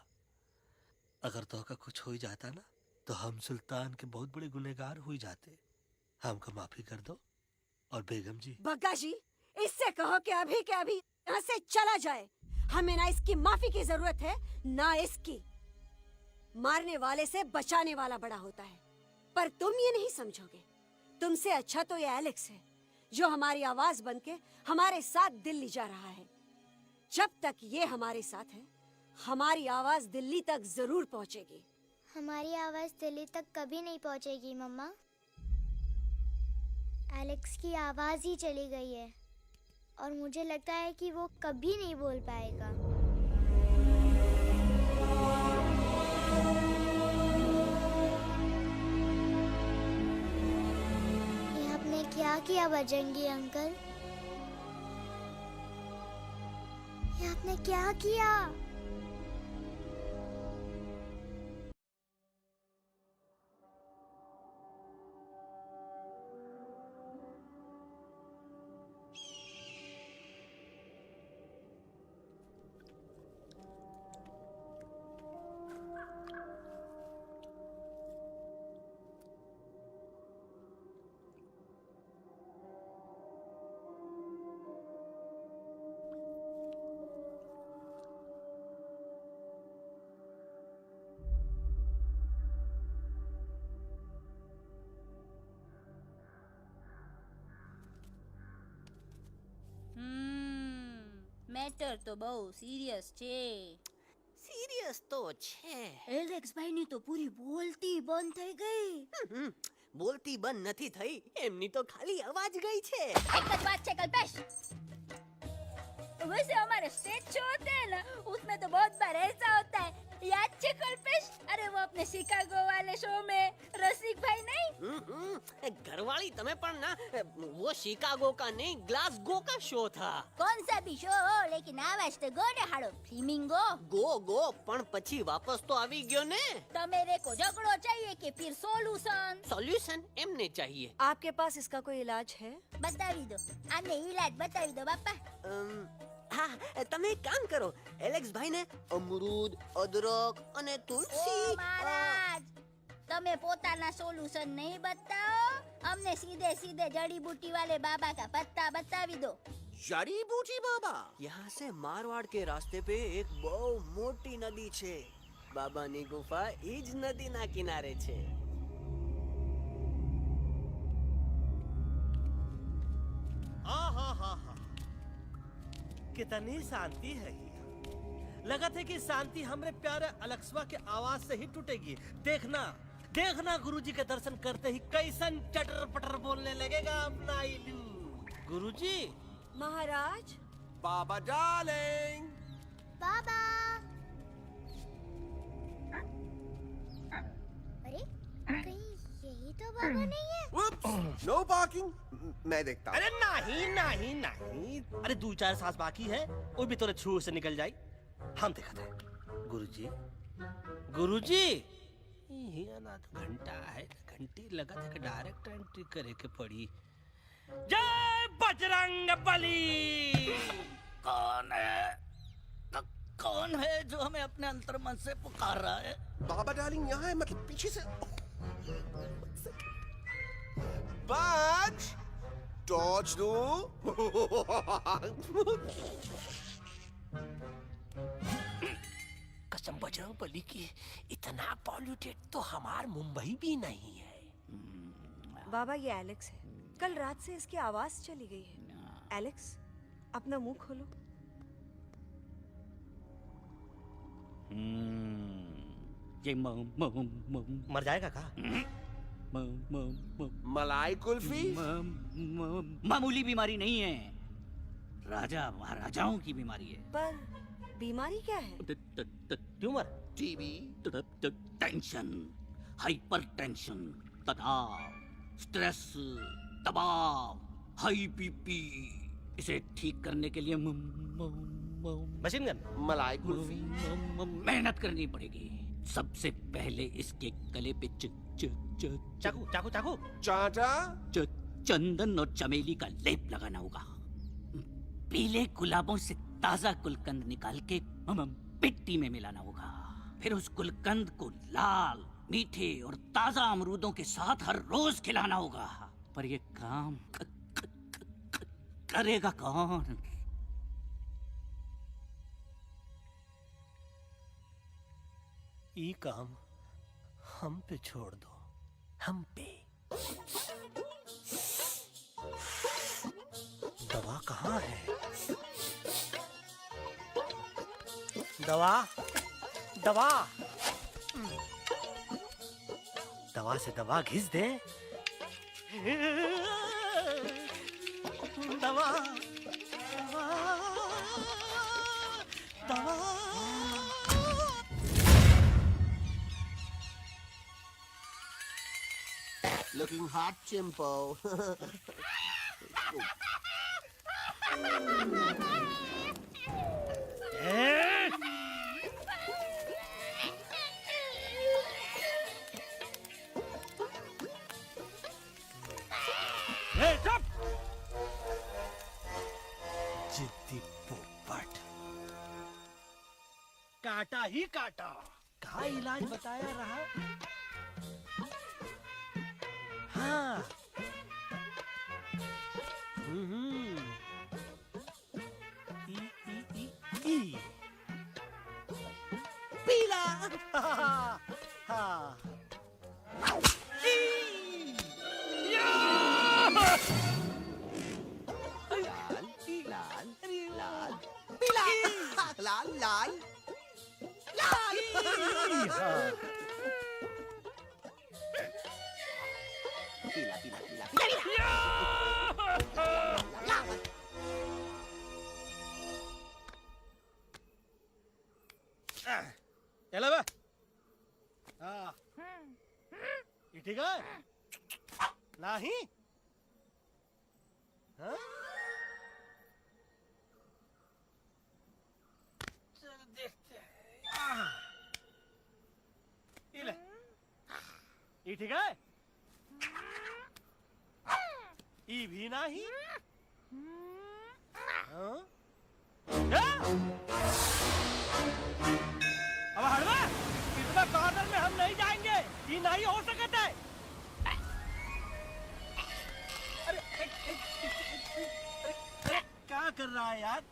अगर तो का कुछ हो ही जाता ना तो हम सुल्तान के बहुत बड़े गुनहगार हो जाते। हमको माफी कर दो। और बेगम जी बग्गा जी इससे कहो कि अभी के अभी यहाँ से चला जाए। हमें ना इसकी माफी की जरूरत है ना इसकी। मारने वाले से बचाने वाला बड़ा होता है, पर तुम ये नहीं समझोगे। तुमसे अच्छा तो ये एलेक्स है जो हमारी आवाज बनके हमारे साथ दिल्ली जा रहा है। जब तक ये हमारे साथ है हमारी आवाज दिल्ली तक जरूर पहुंचेगी। हमारी आवाज दिल्ली तक कभी नहीं पहुंचेगी मम्मा। एलेक्स की आवाज ही चली गई है और मुझे लगता है कि वो कभी नहीं बोल पाएगा। ये आपने क्या किया बजरंगी अंकल? ये आपने क्या किया? મેટર તો બહુ સિરિયસ છે. सीरियस तो छे એલેક્સ ભાઈ ની તો પૂરી બોલતી બંધ થઈ ગઈ. बोलती बंद नहीं थई एमनी तो खाली आवाज गई छे. एक જ बात છે कल्पेश. वैसे हमारे स्टेज शो होते हैं ना उसमें तो बहुत बार ऐसा होता है. याद है कल्पेश? अरे वो अपने शिकागो वाले शो में रसिक भाई नहीं घरवाली तमे पण ना वो शिकागो का नहीं ग्लासगो का शो था. कौन सा भी शो हो लेकिन आवाज तो गोडे हाड़ो फ्लेमिंगो. गो पण પછી વાપસ તો આવી ગયો ને. तो मेरे को झगड़ो चाहिए कि फिर सोल्यूशन? सॉल्यूशन एमने चाहिए. आपके पास इसका कोई इलाज है? बतावी दो. आने इलाज बतावी दो बापा. હા તમે એક કામ કરો એલેક્સ ભાઈ ને અમરૂદ અદરક અને તુલસી. ओ महाराज તમે પોતાના સોલ્યુશન नहीं बताओ. हमने सीधे सीधे जड़ी बूटी वाले बाबा का पत्ता बतावी दो. जड़ी बूटी बाबा यहाँ से मारवाड़ के रास्ते पे एक बहु मोटी नदी छे. बाबानी गुफा इज नदी ना किनारे छे. कितनी शांति है ये। लगा था कि शांति हमरे प्यारे अलेक्सवा के आवाज से ही टूटेगी. देखना गुरुजी के दर्शन करते ही कैसन चटर पटर बोलने लगेगा अपना इलू. गुरुजी महाराज बाबा डार्लिंग. बाबा. अरे कहीं यही तो बाबा नहीं है? Whoops! No barking. मैं देखता हूँ। अरे नहीं नहीं नहीं, अरे 2-4 सांस बाकी है, वो भी तोरे छू से निकल जाई। हम देखा थे गुरुजी, गुरुजी ये ना तो घंटा है, घंटी लगा था कि डायरेक्ट एंट्री करे के पड़ी। जय बजरंग बली। कौन है? कौन है जो हमें अपने अंतर्मन से पुकार रहा है? बाबा डार्लिंग यहाँ है, मतलब पीछे से। बाज टॉर्च दो। कसम बजरंग बली की, इतना पॉल्यूटेड तो हमार मुंबई भी नहीं है। बाबा ये एलेक्स है, कल रात से इसकी आवाज चली गई है। एलेक्स अपना मुंह खोलो। ये मर जाएगा का? मलाई कुल्फी? मामूली बीमारी नहीं है, राजा महाराजाओं की बीमारी है। पर बीमारी क्या है? Tumour, TB, tension, hyper tension, तनाव, स्ट्रेस, दबाव, हाई बीपी। इसे ठीक करने के लिए मशीन गन, मलाई कुल्फी। मेहनत करनी पड़ेगी। सबसे पहले इसके गले पे चाकू चाकू चाकू चाटा, चंदन और चमेली का लेप लगाना होगा। पीले गुलाबों से ताजा गुलकंद निकाल के मिट्टी में मिलाना होगा। फिर उस गुलकंद को लाल, मीठे और ताजा अमरूदों के साथ हर रोज खिलाना होगा। पर ये काम करेगा कौन? ये काम हम पे छोड़ दो, हम पे। दवा कहाँ है? दवा, दवा, दवा से दवा घिस दे। दवा, दवा, दवा। Looking hot, Chimpo. जिद्दी पोपट, काटा ही काटा। का इलाज बताया रहा? हाँ, ई पीला। हाँ, हाँ। लाल लाल पीला पीला पीला चलो बे। हाँ, ये ठीक है? नहीं? हाँ? चलो देखते हैं। ये ले, ये ठीक है? ये भी नहीं? हाँ? अब हड़वा, इतना कॉर्नर में हम नहीं जाएंगे, ये नहीं हो सकता है। अरे क्या कर रहा है यार?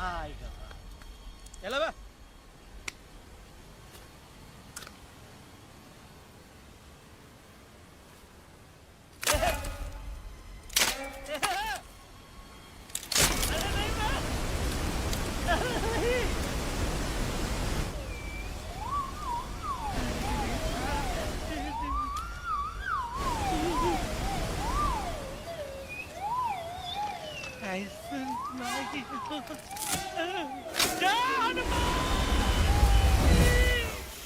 आएगा। चलो बे। ऐसा नहीं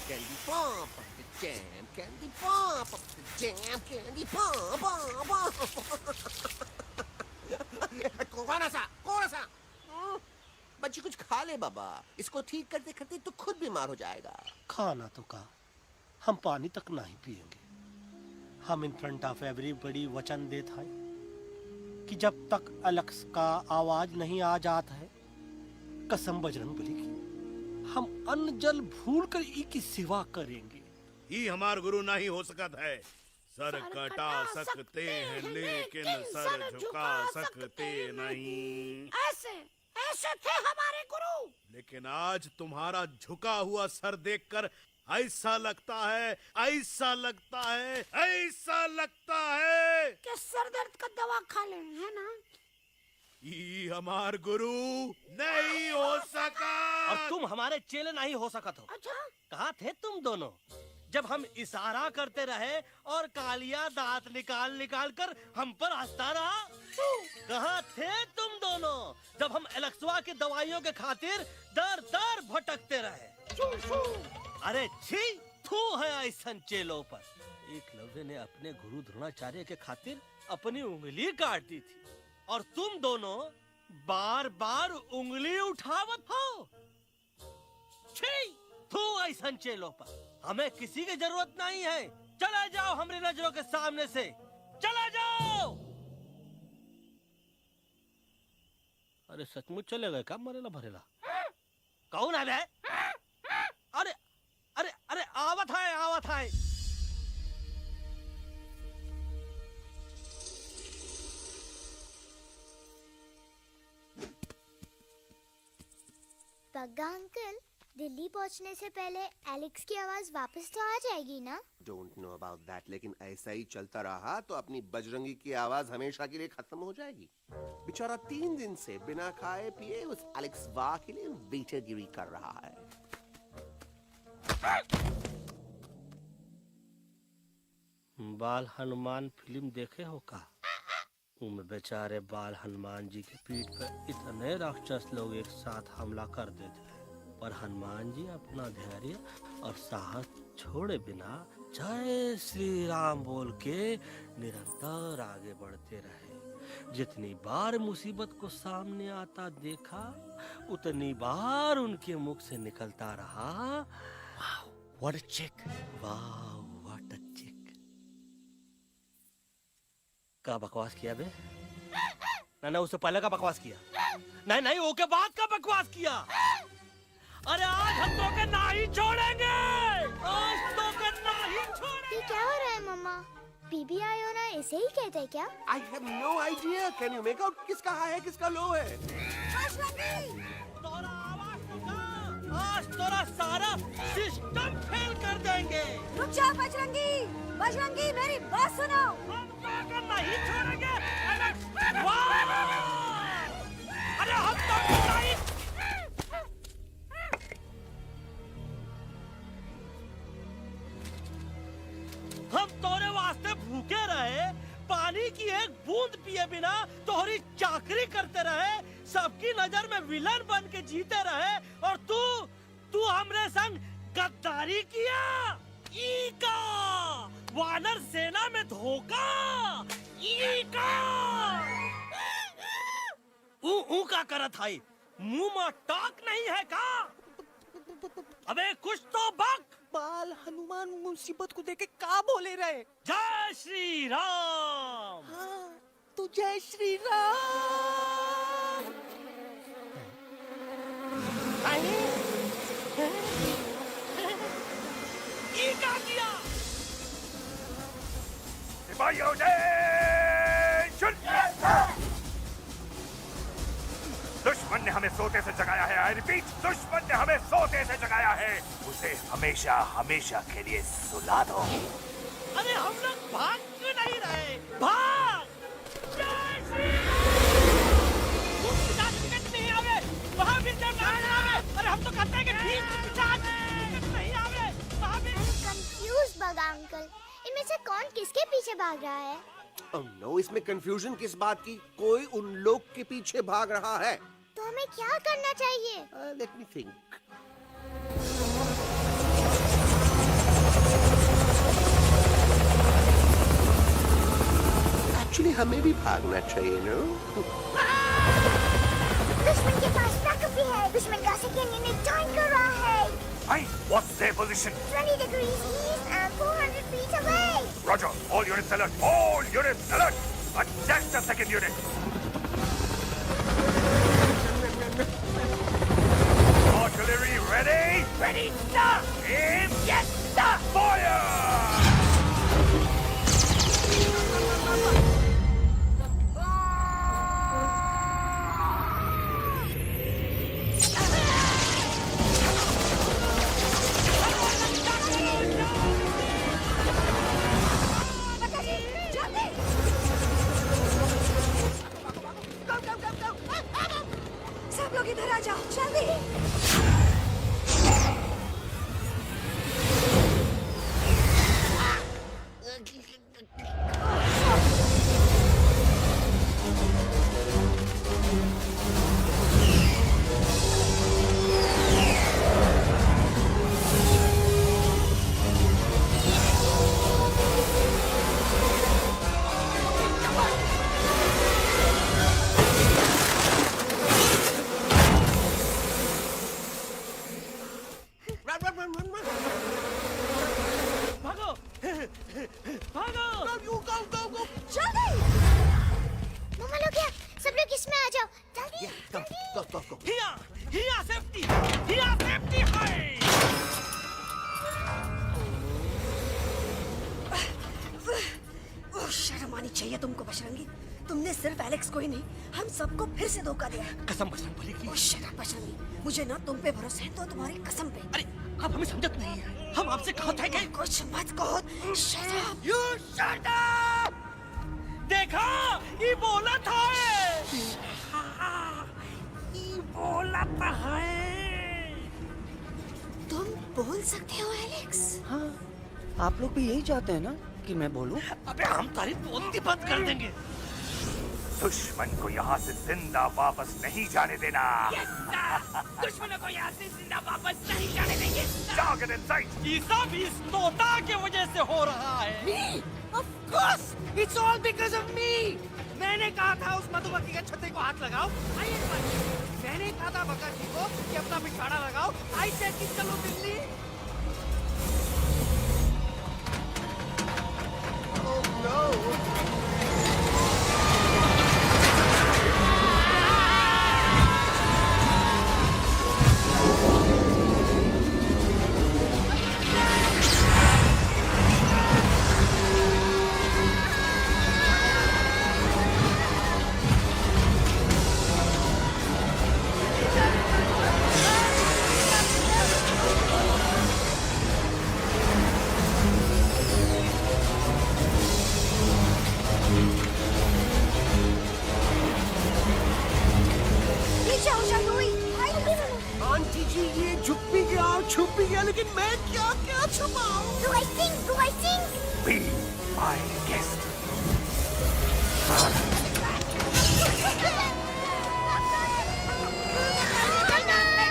Candy pop up the jam, candy pop up the jam, candy pop up. कौन सा? बच्ची कुछ खा ले बाबा, इसको ठीक करते करते तो खुद बीमार हो जाएगा। खाना तो कहा, हम पानी तक नहीं पिएंगे। हम इन फ्रंट ऑफ एवरीबॉडी वचन देते हैं कि जब तक एलेक्स का आवाज नहीं आ जाता है, कसम बजरंगबली की, हम अन्न जल भूल कर ई की सेवा करेंगे। ये हमार गुरु नहीं हो सकता है। सर कटा सकते हैं लेकिन सर झुका सकते नहीं। ऐसे थे हमारे गुरु। लेकिन आज तुम्हारा झुका हुआ सर देखकर ऐसा लगता है कि सर दर्द का दवा खा ले, है ना? ये हमार गुरु नहीं हो सका। और तुम हमारे चेले नहीं हो सका तो। अच्छा, कहाँ थे तुम दोनों जब हम इशारा करते रहे और कालिया दांत निकाल निकाल कर हम पर हंसता रहा? कहाँ थे तुम दोनों जब हम एलेक्सवा की दवाइयों के खातिर दर दर भटकते रहे? अरे छी, थू है ऐसन चेलों पर। एकलव्य ने अपने गुरु द्रोणाचार्य के खातिर अपनी उंगली काट दी थी और तुम दोनों बार बार उंगली उठावत हो। छी, थू ऐसन चेलों पर। हमें किसी की जरूरत नहीं है। चला जाओ हमारी नजरों के सामने से, चला जाओ। अरे सचमुच चले गए क्या? मरेला भरेला कौन है बे? अरे अरे अरे आवत है। पग्गा अंकल, दिल्ली पहुंचने से पहले एलेक्स की आवाज वापस तो आ जाएगी ना? Don't know about that, लेकिन ऐसा ही चलता रहा तो अपनी बजरंगी की आवाज हमेशा के लिए खत्म हो जाएगी। बेचारा 3 दिन से बिना खाए पिए उस एलेक्स वाह के लिए बेटेगिरी कर रहा है। बाल हनुमान फिल्म देखे हो का? उनमें बेचारे बाल हनुमान जी की पीठ पर इतने राक्षस लोग एक साथ हमला कर देते हैं, पर हनुमान जी अपना धैर्य और साहस छोड़े बिना जय श्री राम बोल के निरंतर आगे बढ़ते रहे। जितनी बार मुसीबत को सामने आता देखा, उतनी बार उनके मुख से निकलता रहा, व्हाट अ चिक, वाह व्हाट अ चिक। का बकवास किया बे? ना उससे पहले का बकवास किया? नहीं वो के बाद का बकवास किया। अरे आज हम तो के नहीं छोड़ेंगे, आज तो के नहीं छोड़ेंगे। ये क्या हो रहा है मम्मा? बीबी आई हो ना, ऐसे ही कहते हैं क्या? I have no idea. Can you make out किसका हाई है किसका लो है? तोरा आवाज सुना, आज तोरा सारा सिस्टम फेल कर देंगे। रुक जा बजरंगी, मेरी बात सुनो। हम तो के नहीं छोड़ेंगे। अरे हम तो के नहीं। हम तोरे वास्ते भूखे रहे, पानी की एक बूंद पिए बिना तोहरी चाकरी करते रहे, सबकी नजर में विलन बन के जीते रहे, और तू हमरे संग गद्दारी किया। ई का वानर सेना में धोखा, ई का ऊ का करत है, मुंह में टाक नहीं है का? अबे कुछ तो बक। बाल हनुमान मुसीबत को देखे का बोले रहे? जय श्री राम। हाँ, तो जय श्री राम। ये क्या किया? दुश्मन ने हमें सोते से जगाया है। आई रिपीट, दुश्मन ने हमें सोते से जगाया है। उसे हमेशा हमेशा के लिए सुला दो। अरे हम लोग भाग क्यों नहीं रहे? भाग! जय श्री राम! नहीं आवे, महावीर जब नहीं आवे। अरे हम तो कहते हैं कि ठीक नहीं आवे, महावीर। कंफ्यूज बगा अंकल, इनमें से कौन किसके पीछे भाग रहा है? नो, इसमें कंफ्यूजन किस बात की? कोई उन लोग के पीछे भाग रहा है। तो हमें क्या करना चाहिए? Let me think. एक्चुअली हमें भी भागना चाहिए, नो? दुश्मन के पास बैकअप भी है। दुश्मन का सेकेंड यूनिट ज्वाइन कर रहा है। Hey, what's their position? 20 degrees east and 400 feet away. Roger, all units alert. All units alert. Attack the second unit. Artillery ready? Ready, sir. Aim, yes, sir. Fire! सब लोग इधर आ जाओ, जल्दी। मम्मा लोग क्या? सब लोग इसमें आ जाओ, जल्दी। ओह, शर्म आनी चाहिए तुमको बजरंगी। तुमने सिर्फ एलेक्स को ही नहीं, हम सबको फिर से धोखा दिया है। कसम बजरंग बली की। ओह, शट अप बजरंगी। मुझे ना तुम पे भरोसा है तो तुम्हारी कसम पे। अरे आप हमें समझत नहीं है। हम आपसे कहते हैं कि कुछ मत कहो। Shut up. You shut up. देखा, ये बोला था। ये बोला था। तुम बोल सकते हो एलेक्स? हाँ, आप लोग भी यही चाहते हैं ना कि मैं बोलूं? अबे हम तारीफ बोलती बंद कर देंगे। दुश्मन को यहाँ से जिंदा वापस नहीं जाने देना। दुश्मनों को यहाँ से जिंदा वापस नहीं जाने देंगे। Target in sight. ये सब इस तोता की वजह से हो रहा है। Me? Of course! It's all because of me! मैंने कहा था उस मधुमक्खी के छत्ते को हाथ लगाओ। आइए मैंने कहा था बका जी को कि अपना पिछवाड़ा लगाओ। आई सेड कि चलो दिल्ली। आंटी जी, ये झुक भी गया और छुप भी गया, लेकिन मैं क्या क्या छुपाऊं? Do I sing? Do I sing? Be my guest.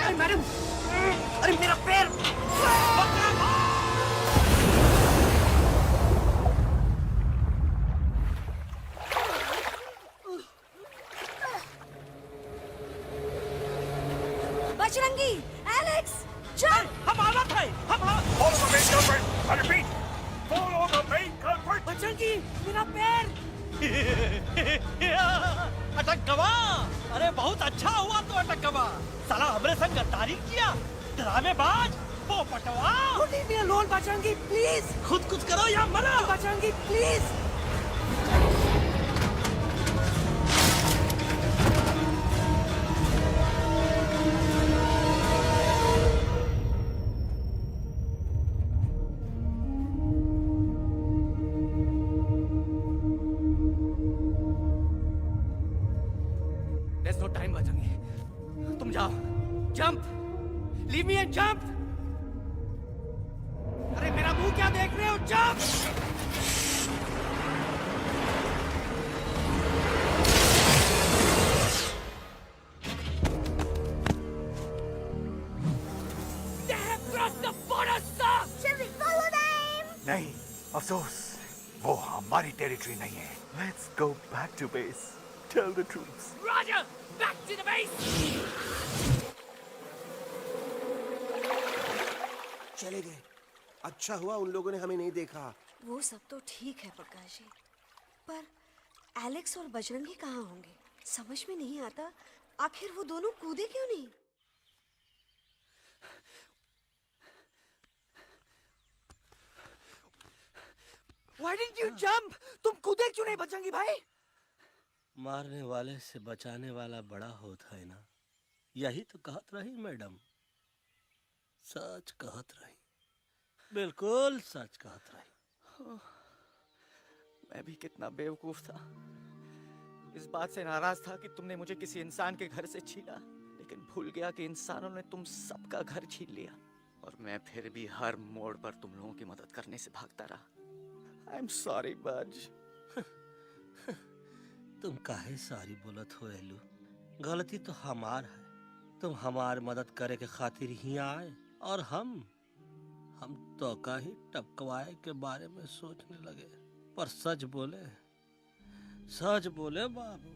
अरे मैडम, अरे मेरा पैर। बजरंगी, एलेक्स, चल। हम आना था। Follow the main culprit. I repeat, follow the main culprit. Bajrangi, मेरा पैर। अटक गवा। अरे बहुत अच्छा हुआ तो अटक गवा। साला हमरे संग गद्दारी किया। ड्रामेबाज, पोपटवा। Leave me alone, Bajrangi, please. खुद कुछ करो या मरो। Bajrangi, please. There's no time, Bajrangi. तुम जाओ। Jump. Leave me and jump. अरे मेरा मुंह क्या देख रहे हो? Jump. टेरिटरी नहीं है। Let's go back to base. Tell the troops. Roger, back to the base. चले गए। अच्छा हुआ उन लोगों ने हमें नहीं देखा। वो सब तो ठीक है प्रकाश जी, पर एलेक्स और बजरंगी कहाँ होंगे? समझ में नहीं आता आखिर वो दोनों कूदे क्यों नहीं? Why didn't you jump? तुम कूदे क्यों नहीं बजरंगी भाई? मारने वाले से बचाने वाला बड़ा होता है ना। यही तो कहत रही मैडम, सच कहत रही, बिल्कुल सच कहत रही। मैं भी कितना बेवकूफ था। इस बात से नाराज था कि तुमने मुझे किसी इंसान के घर से छीना, लेकिन भूल गया कि इंसानों ने तुम सबका घर छीन लिया और मैं फिर भी हर मोड़ पर तुम लोगों की मदद करने से भागता रहा। I'm sorry, बज। तुम काहे सारी बोलत हो एलू? गलती तो हमार है। तुम हमार मदद करे के खातिर ही आए और हम तो का ही टपकवाए के बारे में सोचने लगे। पर सच बोले बाबू,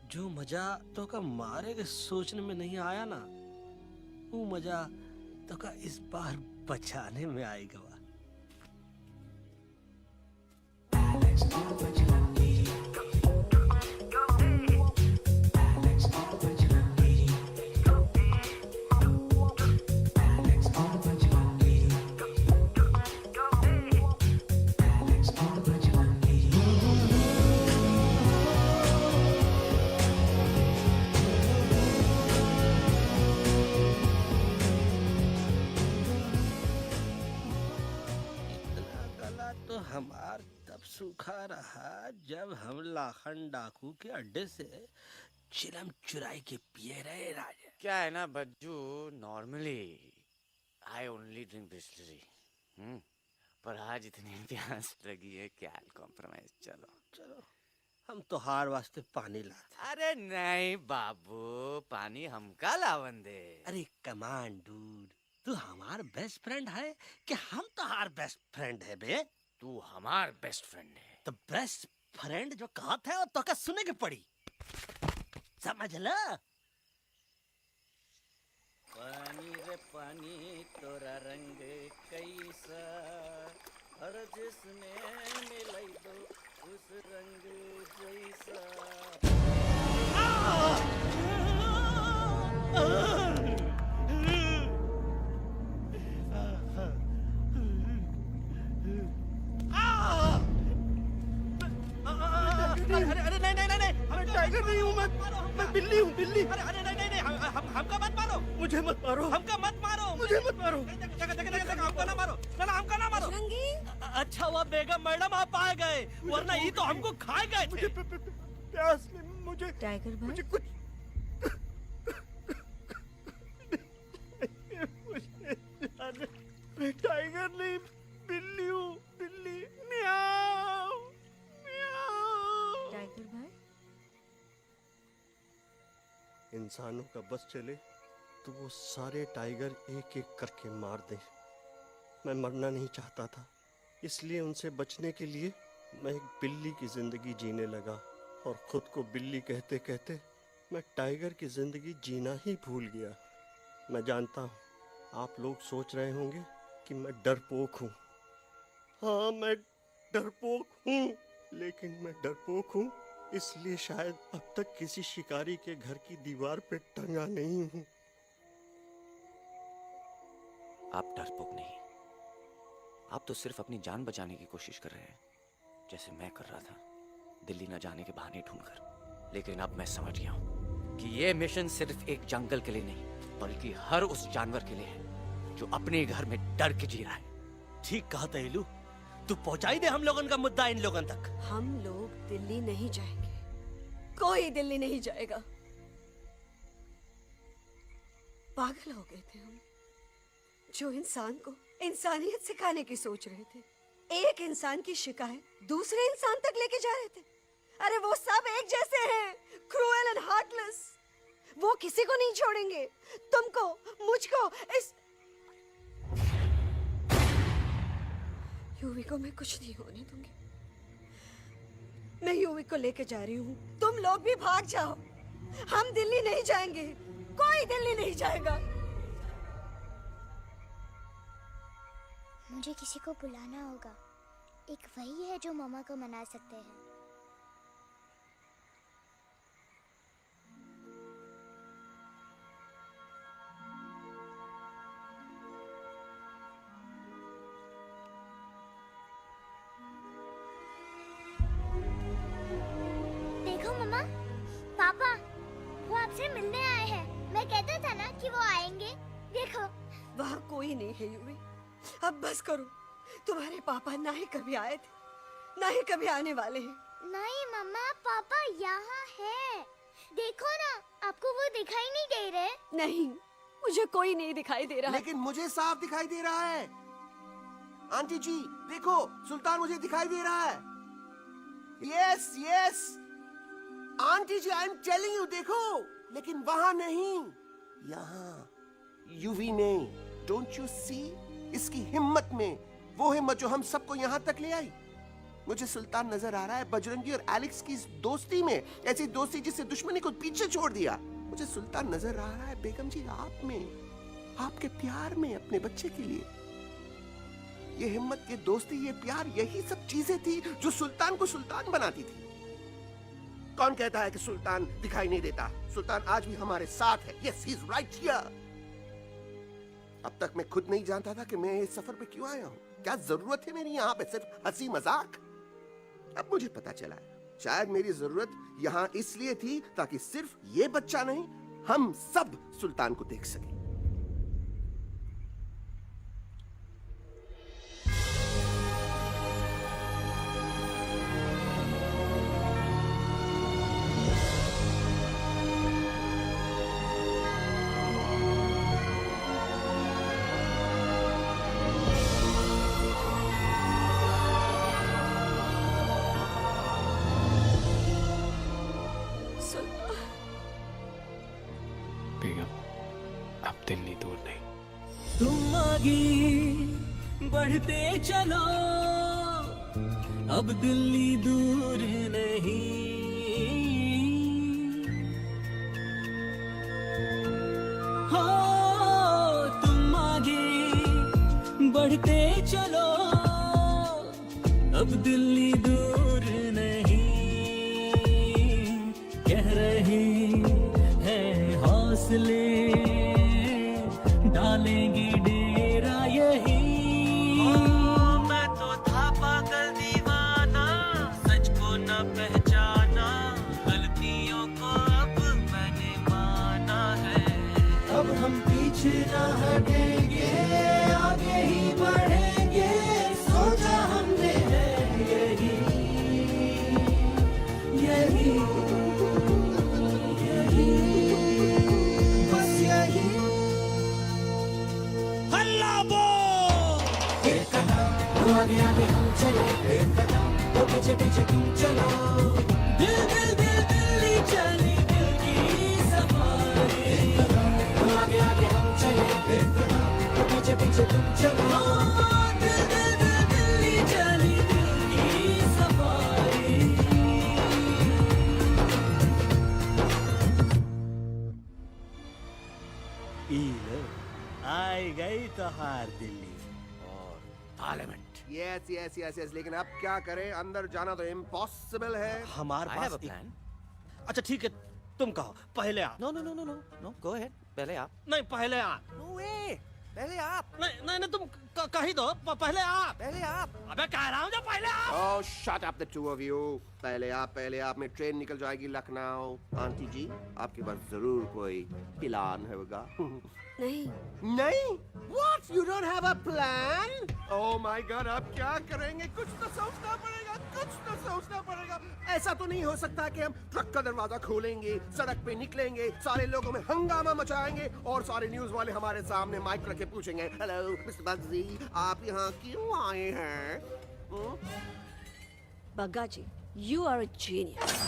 जो मजा तो का मारे के सोचने में नहीं आया ना, वो मजा तो का इस बार बचाने में आएगा। हमार तब सूखा रहा जब हम लाखन डाकू के अड्डे से चिलम चुराई के पिए रहे राजा। क्या है ना Bajju, normally I only drink Bisleri, पर आज इतनी प्यास लगी है क्या कॉम्प्रोमाइज। चलो हम तो हार वास्ते पानी लाते। अरे नहीं बाबू, पानी हमका लावन दे। अरे कमान डूड, तू हमार बेस्ट फ्रेंड है कि हम तो हार बेस्ट फ्रेंड है बे? तू हमार बेस्ट फ्रेंड है। तो बेस्ट फ्रेंड जो कहत है वो तो का सुने के पड़ी, समझ ला। पानी रे पानी तोरा रंग कैसा, हर जिसने मिलाई दो उस रंग जैसा। अरे नहीं, मैं टाइगर नहीं हूँ, मैं बिल्ली हूँ, बिल्ली। अरे नहीं, हमका मत मारो, मुझे मत मारो, हमका मत मारो, मुझे मत मारो, हमका ना मारो, ना हमका ना मारो। अच्छा हुआ बेगम मैडम आप आ गए, वरना ये तो हमको खा गए थे। प्यास में मुझे टाइगर भाई, मुझे कुछ मैं टाइगर नहीं, बिल्ली हूँ, बिल्ली। म्याऊ म्याऊ। टाइगर भाई, इंसानों का बस चले तो वो सारे टाइगर एक एक करके मार दें। मैं मरना नहीं चाहता था, इसलिए उनसे बचने के लिए मैं एक बिल्ली की जिंदगी जीने लगा और खुद को बिल्ली कहते कहते मैं टाइगर की जिंदगी जीना ही भूल गया। मैं जानता हूँ आप लोग सोच रहे होंगे कि मैं डरपोक हूँ। हाँ, मैं डरपोक हूँ, लेकिन मैं डरपोक हूँ इसलिए शायद अब तक किसी शिकारी के घर की दीवार पे टंगा नहीं हूँ। आप डरपोक नहीं, आप तो सिर्फ अपनी जान बचाने की कोशिश कर रहे हैं, जैसे मैं कर रहा था दिल्ली न जाने के बहाने ढूंढकर। लेकिन अब मैं समझ गया हूँ कि ये मिशन सिर्फ एक जंगल के लिए नहीं, बल्कि हर उस जानवर के लिए है जो अपने घर में डर के जी रहा है। ठीक कहा तैलू, तू पहुंचाई दे हम लोगों का मुद्दा इन लोगों तक। हम लोग दिल्ली नहीं जाएंगे, कोई दिल्ली नहीं जाएगा। पागल हो गए थे हम, जो इंसान को इंसानियत सिखाने की सोच रहे थे, एक इंसान की शिकायत दूसरे इंसान तक लेके जा रहे थे। अरे वो सब एक जैसे हैं, क्रूएल एंड हार्टलेस। वो किसी को नहीं छोड़ेंगे, तुमको, मुझको, इस यूवी को मैं कुछ नहीं होने दूंगी। मैं यूवी को लेके जा रही हूँ, तुम लोग भी भाग जाओ। हम दिल्ली नहीं जाएंगे, कोई दिल्ली नहीं जाएगा। मुझे किसी को बुलाना होगा। एक वही है जो मामा को मना सकते हैं। देखो मामा, पापा वो आपसे मिलने आए हैं। मैं कहता था ना कि वो आएंगे। देखो वहाँ कोई नहीं है यूवी, अब बस करो। तुम्हारे पापा ना ही कभी आए थे, ना ही कभी आने वाले हैं। नहीं मम्मा, पापा यहाँ है। देखो ना, आपको वो दिखाई नहीं दे रहे? नहीं, मुझे कोई नहीं दिखाई दे रहा। लेकिन मुझे साफ दिखाई दे रहा है। आंटी जी देखो, सुल्तान मुझे दिखाई दे रहा है। Yes yes aunty ji, I am telling you, देखो। लेकिन वहां नहीं, यहाँ यूवी ने। Don't you see? इसकी हिम्मत में, वो हिम्मत जो हम सबको यहाँ तक ले आई। मुझे सुल्तान नजर आ रहा है बजरंगी और एलेक्स की इस दोस्ती में, ऐसी दोस्ती जिससे दुश्मनी को पीछे छोड़ दिया। मुझे सुल्तान नजर आ रहा है बेगम जी आप में, आपके प्यार में अपने बच्चे के लिए। ये हिम्मत, ये दोस्ती, ये प्यार, यही सब चीजें थी जो सुल्तान को सुल्तान बनाती थी। कौन कहता है कि सुल्तान दिखाई नहीं देता? सुल्तान आज भी हमारे साथ है। Yes, he is right here. अब तक मैं खुद नहीं जानता था कि मैं इस सफर पे क्यों आया हूँ। क्या जरूरत है मेरी यहाँ पे सिर्फ हंसी मजाक? अब मुझे पता चला है, शायद मेरी जरूरत यहाँ इसलिए थी ताकि सिर्फ ये बच्चा नहीं, हम सब सुल्तान को देख सकें। बेगम, अब दिल्ली दूर नहीं। तुम आगे बढ़ते चलो, अब दिल्ली दूर नहीं। हो तुम आगे बढ़ते चलो, अब दिल्ली दूर नहीं। कह रहे हैं हौसले, डालेंगे डेरा यही। मैं तो था पागल दीवाना, सच को न पहचाना, गलतियों को अब मैंने माना है। अब हम पीछे न हटेंगे, आगे ही बढ़ेंगे, सोचा हमने है यही यही आगे आगे हम चले, एक कदम तो पीछे पीछे तुम चलो। दिल दिल दिल दिल्ली चली, दिल की सफारी। एक कदम तो आगे आगे हम चले, एक कदम तो पीछे पीछे तुम चलो। दिल दिल दिल दिल्ली चली, दिल की सफारी। आई गई तो हार दिल्ली और parliament. Yes yes yes yes, लेकिन अब क्या करें? अंदर जाना तो इम्पॉसिबल है। हमारे I have pass a plan. अच्छा ठीक है, तुम कहो, पहले आप। No, no, no, no, no, no. Go ahead. पहले आप. नहीं, पहले आप। No way. पहले आप. नहीं नहीं नहीं, तुम कही दो, पहले आप। पहले आप. अबे कह रहा हूँ जो पहले आप। Oh, shut up the two of you. पहले आप में ट्रेन निकल जाएगी लखनऊ। आंटी जी, आपके पास जरूर कोई प्लान होगा। नहीं नहीं? What? You don't have a plan? Oh my God, अब क्या करेंगे? कुछ तो सोचना पड़ेगा, कुछ तो सोचना पड़ेगा। ऐसा तो नहीं हो सकता कि हम ट्रक का दरवाजा खोलेंगे, सड़क पे निकलेंगे, सारे लोगों में हंगामा मचाएंगे और सारे न्यूज वाले हमारे सामने माइक रख के पूछेंगे, हेलो मिस्टर बग्जी, आप यहाँ क्यों आए हैं? बग्गा जी, you are a genius.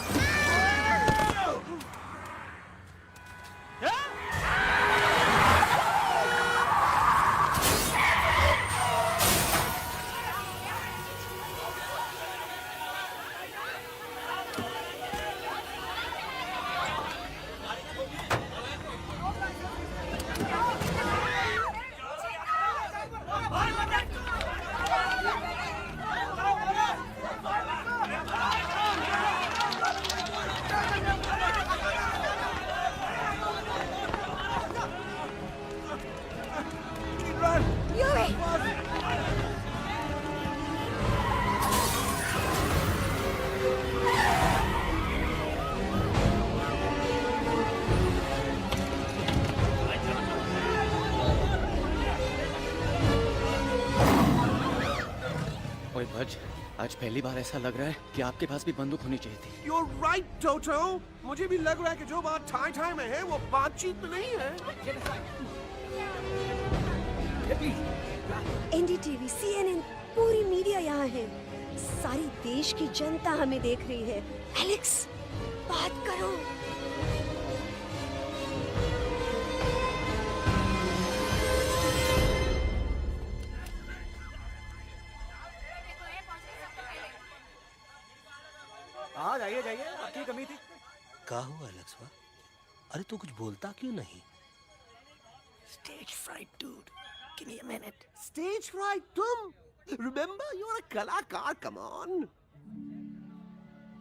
ओए भज, आज पहली बार ऐसा लग रहा है कि आपके पास भी बंदूक होनी चाहिए थी। You're right, Toto. मुझे भी लग रहा है कि जो बात ठाई ठाई में है वो बातचीत में नहीं है। एनडीटीवी, सीएनएन, पूरी मीडिया यहाँ है। सारी देश की जनता हमें देख रही है। एलेक्स, बात करो। हाँ जाइए जाइए, आपकी कमी थी। क्या हुआ एलेक्स? अरे तू कुछ बोलता क्यों नहीं? Stage fright, dude. Give me a minute. Stage fright, तुम? Remember, you're a कलाकार. Come on.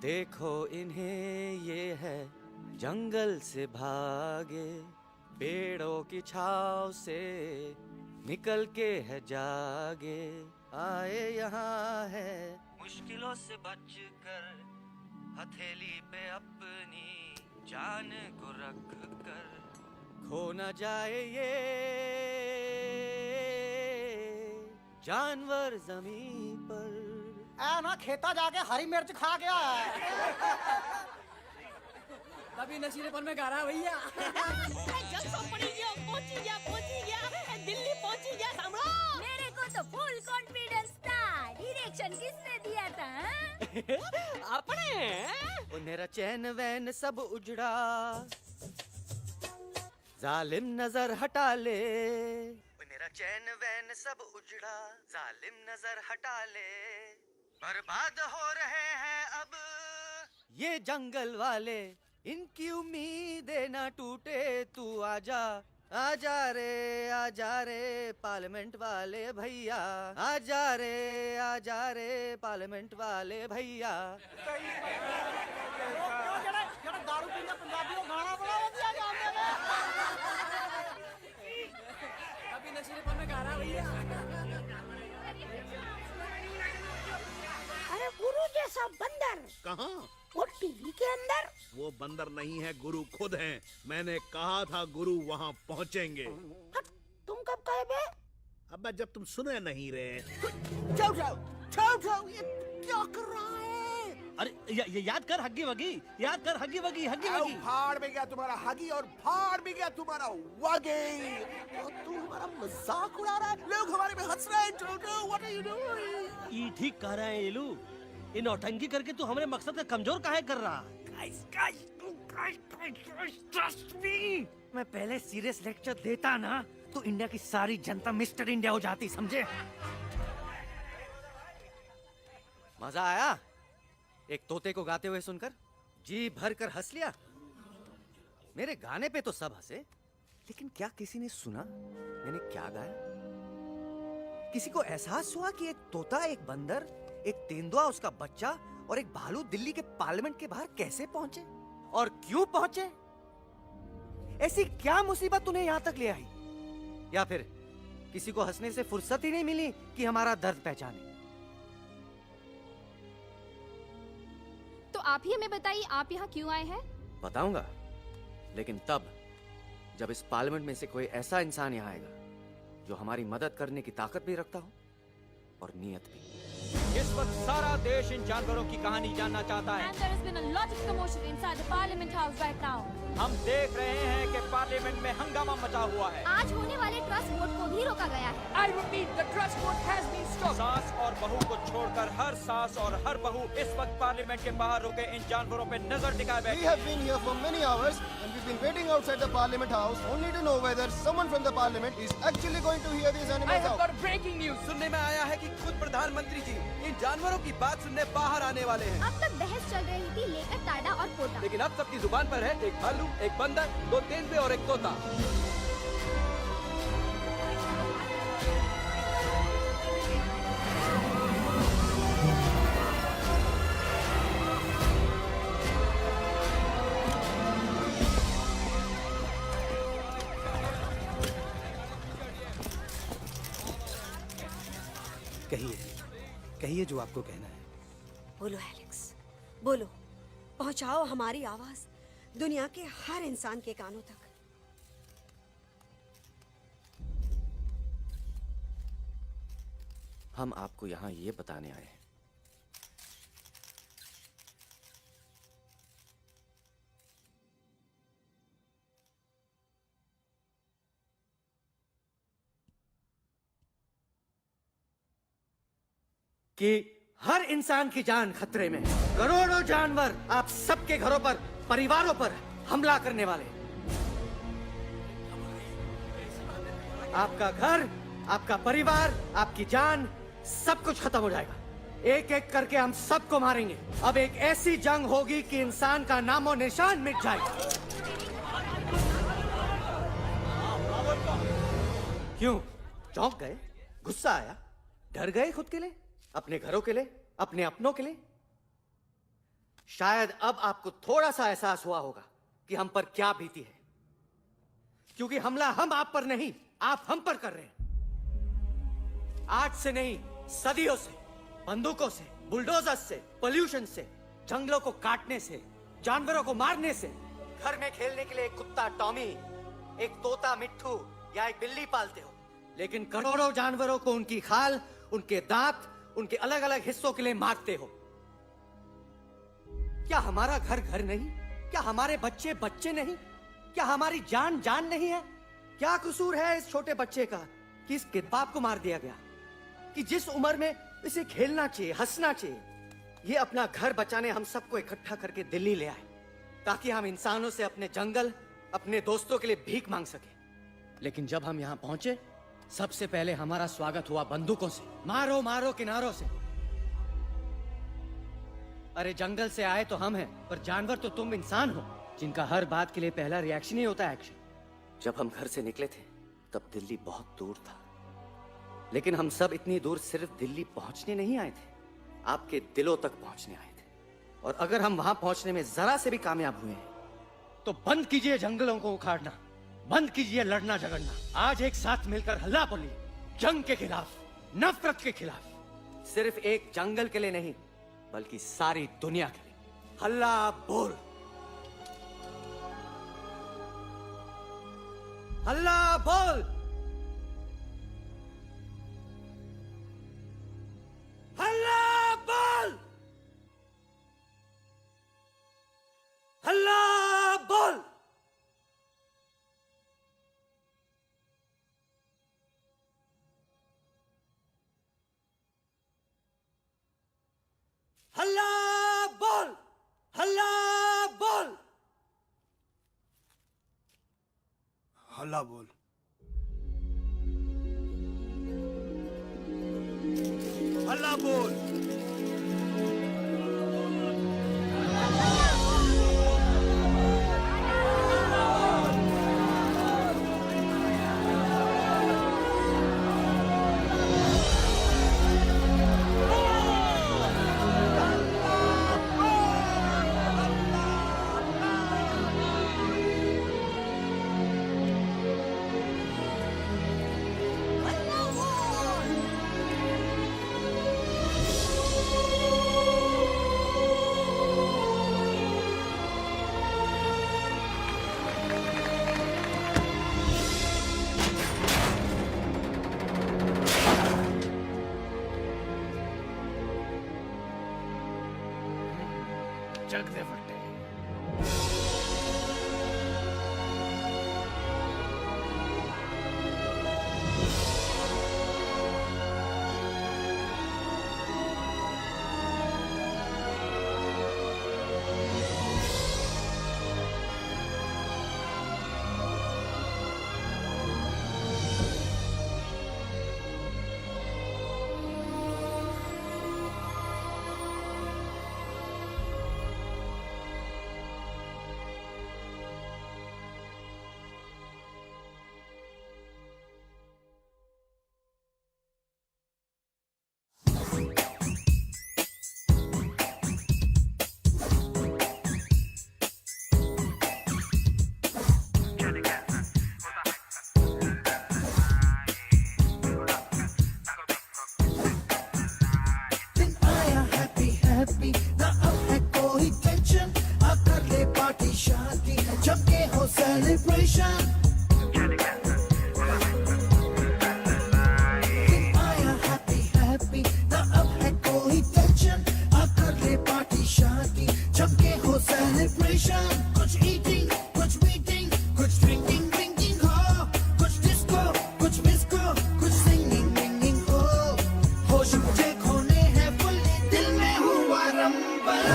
देखो इन्हें, ये है जंगल से भागे, पेड़ों की छाव से निकल के है जागे, आए यहाँ है मुश्किलों से बचकर, हथेली पे अपनी जान को रख कर, खो न जाए ये जानवर जमीन पर। ना खेता जाके हरी मिर्च खा गया है। तभी नशीलेपन में गा रहा है भैया। दिल्ली पहुंची गया सामने। मेरे को तो फुल कॉन्फिडेंस था। डायरेक्शन किसने दिया था? अपने मेरा चैन वैन सब उजड़ा, जालिम नजर हटा ले, मेरा चैन वैन सब उजड़ा, जालिम नजर हटा ले, बर्बाद हो रहे हैं अब ये जंगल वाले, इनकी उम्मीदें ना टूटे, तू आजा आजा रे पार्लियामेंट वाले भैया, आजा रे पार्लियामेंट वाले भैया। दारू पीने पंजाबियों गाना बड़ा दिया जाने में। तभी नशीलेपन में गा रहा है भैया। अरे गुरु जैसा बंदर कहाँ? वो टीवी के अंदर। वो बंदर नहीं है, गुरु खुद हैं। मैंने कहा था गुरु वहाँ पहुँचेंगे। तुम कब कहे बे? अब जब तुम सुने नहीं रहे। जाओ जाओ जाओ जाओ, ये क्या कर रहा है? अरे ये याद कर हग्गी वगी, याद कर हग्गी वगी, हग्गी वगी। भाड़ में गया तुम्हारा हगी और भाड़ में गया तुम्हारा वगी। और तू हमारा मजाक उड़ा रहा है, लोग हमारे पे हंस रहे हैं। Toto, what are you doing? ये ठीक कह रहा है येलू, इन नौटंकी करके तू हमारे मकसद का कमजोर काहे कर रहा है? ट्रस्ट मी, मैं पहले सीरियस लेक्चर देता ना तो इंडिया की सारी जनता मिस्टर इंडिया हो जाती, समझे? मजा आया एक तोते को गाते हुए सुनकर? जी भर कर हंस लिया। मेरे गाने पे तो सब हंसे, लेकिन क्या किसी ने सुना मैंने क्या गाया? किसी को एहसास हुआ कि एक तोता, एक बंदर, एक तेंदुआ, उसका बच्चा और एक भालू दिल्ली के पार्लियामेंट के बाहर कैसे पहुंचे और क्यों पहुंचे? ऐसी क्या मुसीबत उन्हें यहां तक ले आई? या फिर किसी को हंसने से फुर्सत ही नहीं मिली कि हमारा दर्द पहचाने? तो आप ही हमें बताइए, आप यहाँ क्यों आए हैं? बताऊंगा, लेकिन तब जब इस पार्लियामेंट में से कोई ऐसा इंसान यहाँ आएगा जो हमारी मदद करने की ताकत भी रखता हो और नीयत भी। इस वक्त सारा देश इन जानवरों की कहानी जानना चाहता है। And there has been a lot of commotion inside the Parliament House right now. हम देख रहे हैं कि पार्लियामेंट में हंगामा मचा हुआ है। आज होने वाले ट्रस्ट वोट को भी रोका गया है। I repeat, the trust vote has been stopped. सास और बहू को छोड़कर हर सास और हर बहू इस वक्त पार्लियामेंट के बाहर रुके इन जानवरों पे नजर टिकाए बैठे। We have been here for many hours and we've been waiting outside the Parliament House only to know whether someone from the Parliament is actually going to hear these animals out. I have got breaking news। सुनने में आया है कि खुद प्रधानमंत्री जी इन जानवरों की बात सुनने बाहर आने वाले हैं। अब तक बहस चल रही थी लेकर टाडा और पोटा, लेकिन अब सबकी जुबान पर है एक भालू, एक बंदर, दो तेंदुए और एक तोता। कहिए जो आपको कहना है। बोलो एलेक्स, बोलो। पहुंचाओ हमारी आवाज दुनिया के हर इंसान के कानों तक। हम आपको यहाँ ये बताने आए हैं कि हर इंसान की जान खतरे में है। करोड़ों जानवर आप सबके घरों पर, परिवारों पर हमला करने वाले हैं। आपका घर, आपका परिवार, आपकी जान, सब कुछ खत्म हो जाएगा। एक एक करके हम सबको मारेंगे। अब एक ऐसी जंग होगी कि इंसान का नामो निशान मिट जाएगा। क्यों? चौंक गए? गुस्सा आया? डर गए खुद के लिए, अपने घरों के लिए, अपने अपनों के लिए? शायद अब आपको थोड़ा सा एहसास हुआ होगा कि हम पर क्या बीती है, क्योंकि हमला हम आप पर नहीं, आप हम पर कर रहे हैं। आज से नहीं, सदियों से, बंदूकों से, बुलडोजर से, पोल्यूशन से, जंगलों को काटने से, जानवरों को मारने से। घर में खेलने के लिए एक कुत्ता टॉमी, एक तोता मिट्ठू या एक बिल्ली पालते हो, लेकिन करोड़ों जानवरों को उनकी खाल, उनके दांत, उनके अलग अलग हिस्सों के लिए मारते हो। क्या हमारा घर घर नहीं? क्या हमारे बच्चे बच्चे नहीं? क्या हमारी जान जान नहीं है? क्या कसूर है इस छोटे बच्चे का कि इसके बाप को मार दिया गया, कि जिस उम्र में इसे खेलना चाहिए, हंसना चाहिए? ये अपना घर बचाने हम सबको इकट्ठा करके दिल्ली ले आए ताकि हम इंसानों से अपने जंगल, अपने दोस्तों के लिए भीख मांग सके। लेकिन जब हम यहाँ पहुंचे, सबसे पहले हमारा स्वागत हुआ बंदूकों से। मारो मारो किनारों से। अरे जंगल से आए तो हम हैं, पर जानवर तो तुम इंसान हो, जिनका हर बात के लिए पहला रिएक्शन ही होता है एक्शन। जब हम घर से निकले थे तब दिल्ली बहुत दूर था, लेकिन हम सब इतनी दूर सिर्फ दिल्ली पहुंचने नहीं आए थे, आपके दिलों तक पहुंचने आए थे। और अगर हम वहां पहुंचने में जरा से भी कामयाब हुए हैं तो बंद कीजिए जंगलों को उखाड़ना, बंद कीजिए लड़ना झगड़ना। आज एक साथ मिलकर हल्ला बोलिए, जंग के खिलाफ, नफरत के खिलाफ। सिर्फ एक जंगल के लिए नहीं, बल्कि सारी दुनिया के लिए। हल्ला बोल, हल्ला बोल, हल्ला बोल, हल्ला बोल। हल्ला बोल, हल्ला बोल, हल्ला बोल, हल्ला बोल। जग दे फटे। celebration. Happy, कुछ ईटिंग कुछ मीटिंग कुछ ड्रिंकिंग ड्रिंकिंग हो कुछ डिस्को कुछ मिस्को कुछ सिंगिंग विंगिंग हो होश मुझे खोने हैं फुल्ली दिल में हुआ rumble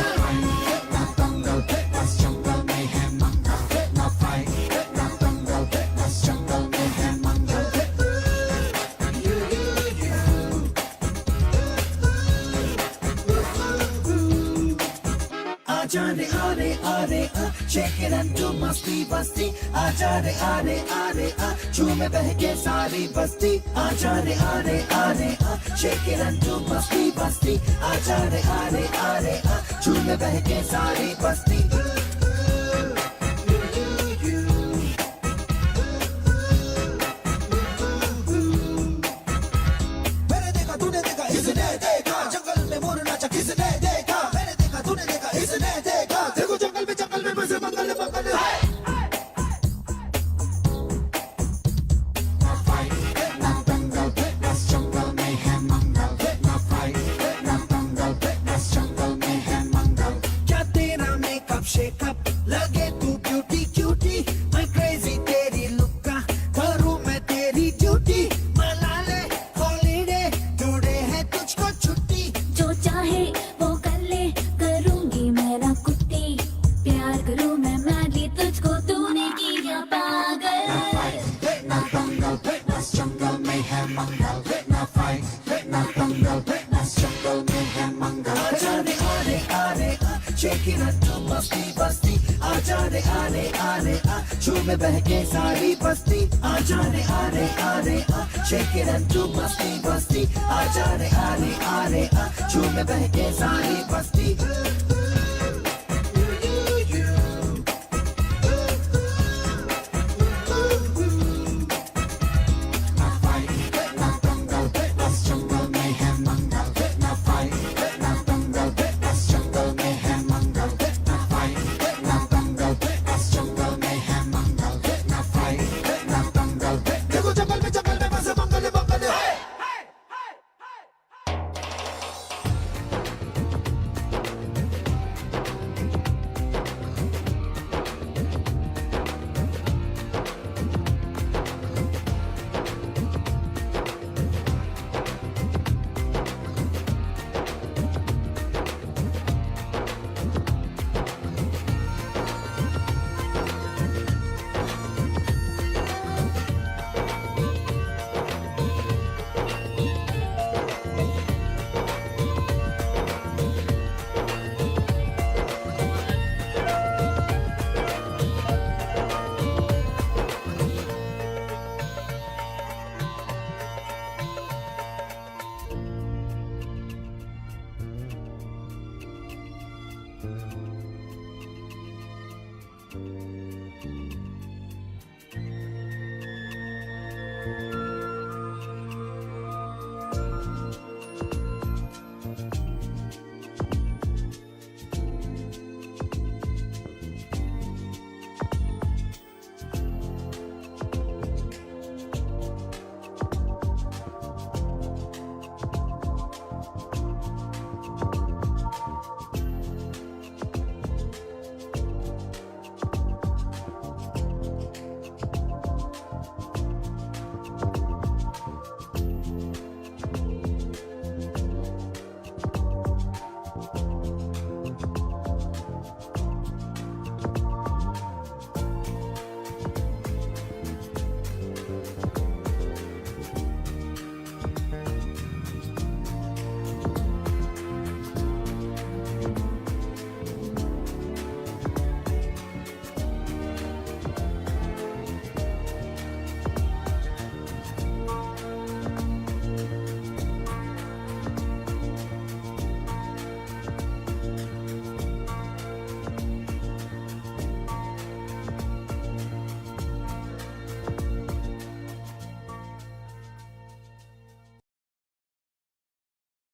Shake it and do masti basti आजा रे आरे आरे आ झूमे बहके सारी बस्ती आजा रे आरे आरे आ shake it and do masti basti आजा रे आरे आरे आ झूमे बहके सारी बस्ती मैंने देखा तूने देखा इसने देखा जंगल में मोर नाचा किसने देखा मैंने देखा तूने देखा इसने देखा देखो जंगल में बस मंगल मंगल क्या तेरा मेकअप शेकअप लगे तू ब्यूटी क्यूटी मैं क्रेजी तेरी लुक का करूं मैं तेरी ड्यूटी मना ले हॉलीडे टुडे है तुझको छुट्टी जो चाहे वो कर ले करूंगी मैं ना कुत्ती प्यार करूं मैं मैडली तुझको तूने किया पागल आजा रे आरे आरे आ shake it and do मस्ती बस्ती आजा रे आरे आरे आ झूमे बहके सारी बस्ती आजा रे आरे आरे आ shake it and do मस्ती बस्ती आजा रे आरे आरे आ झूमे बहके सारी बस्ती देखो जंगल में बस मंगल मंगल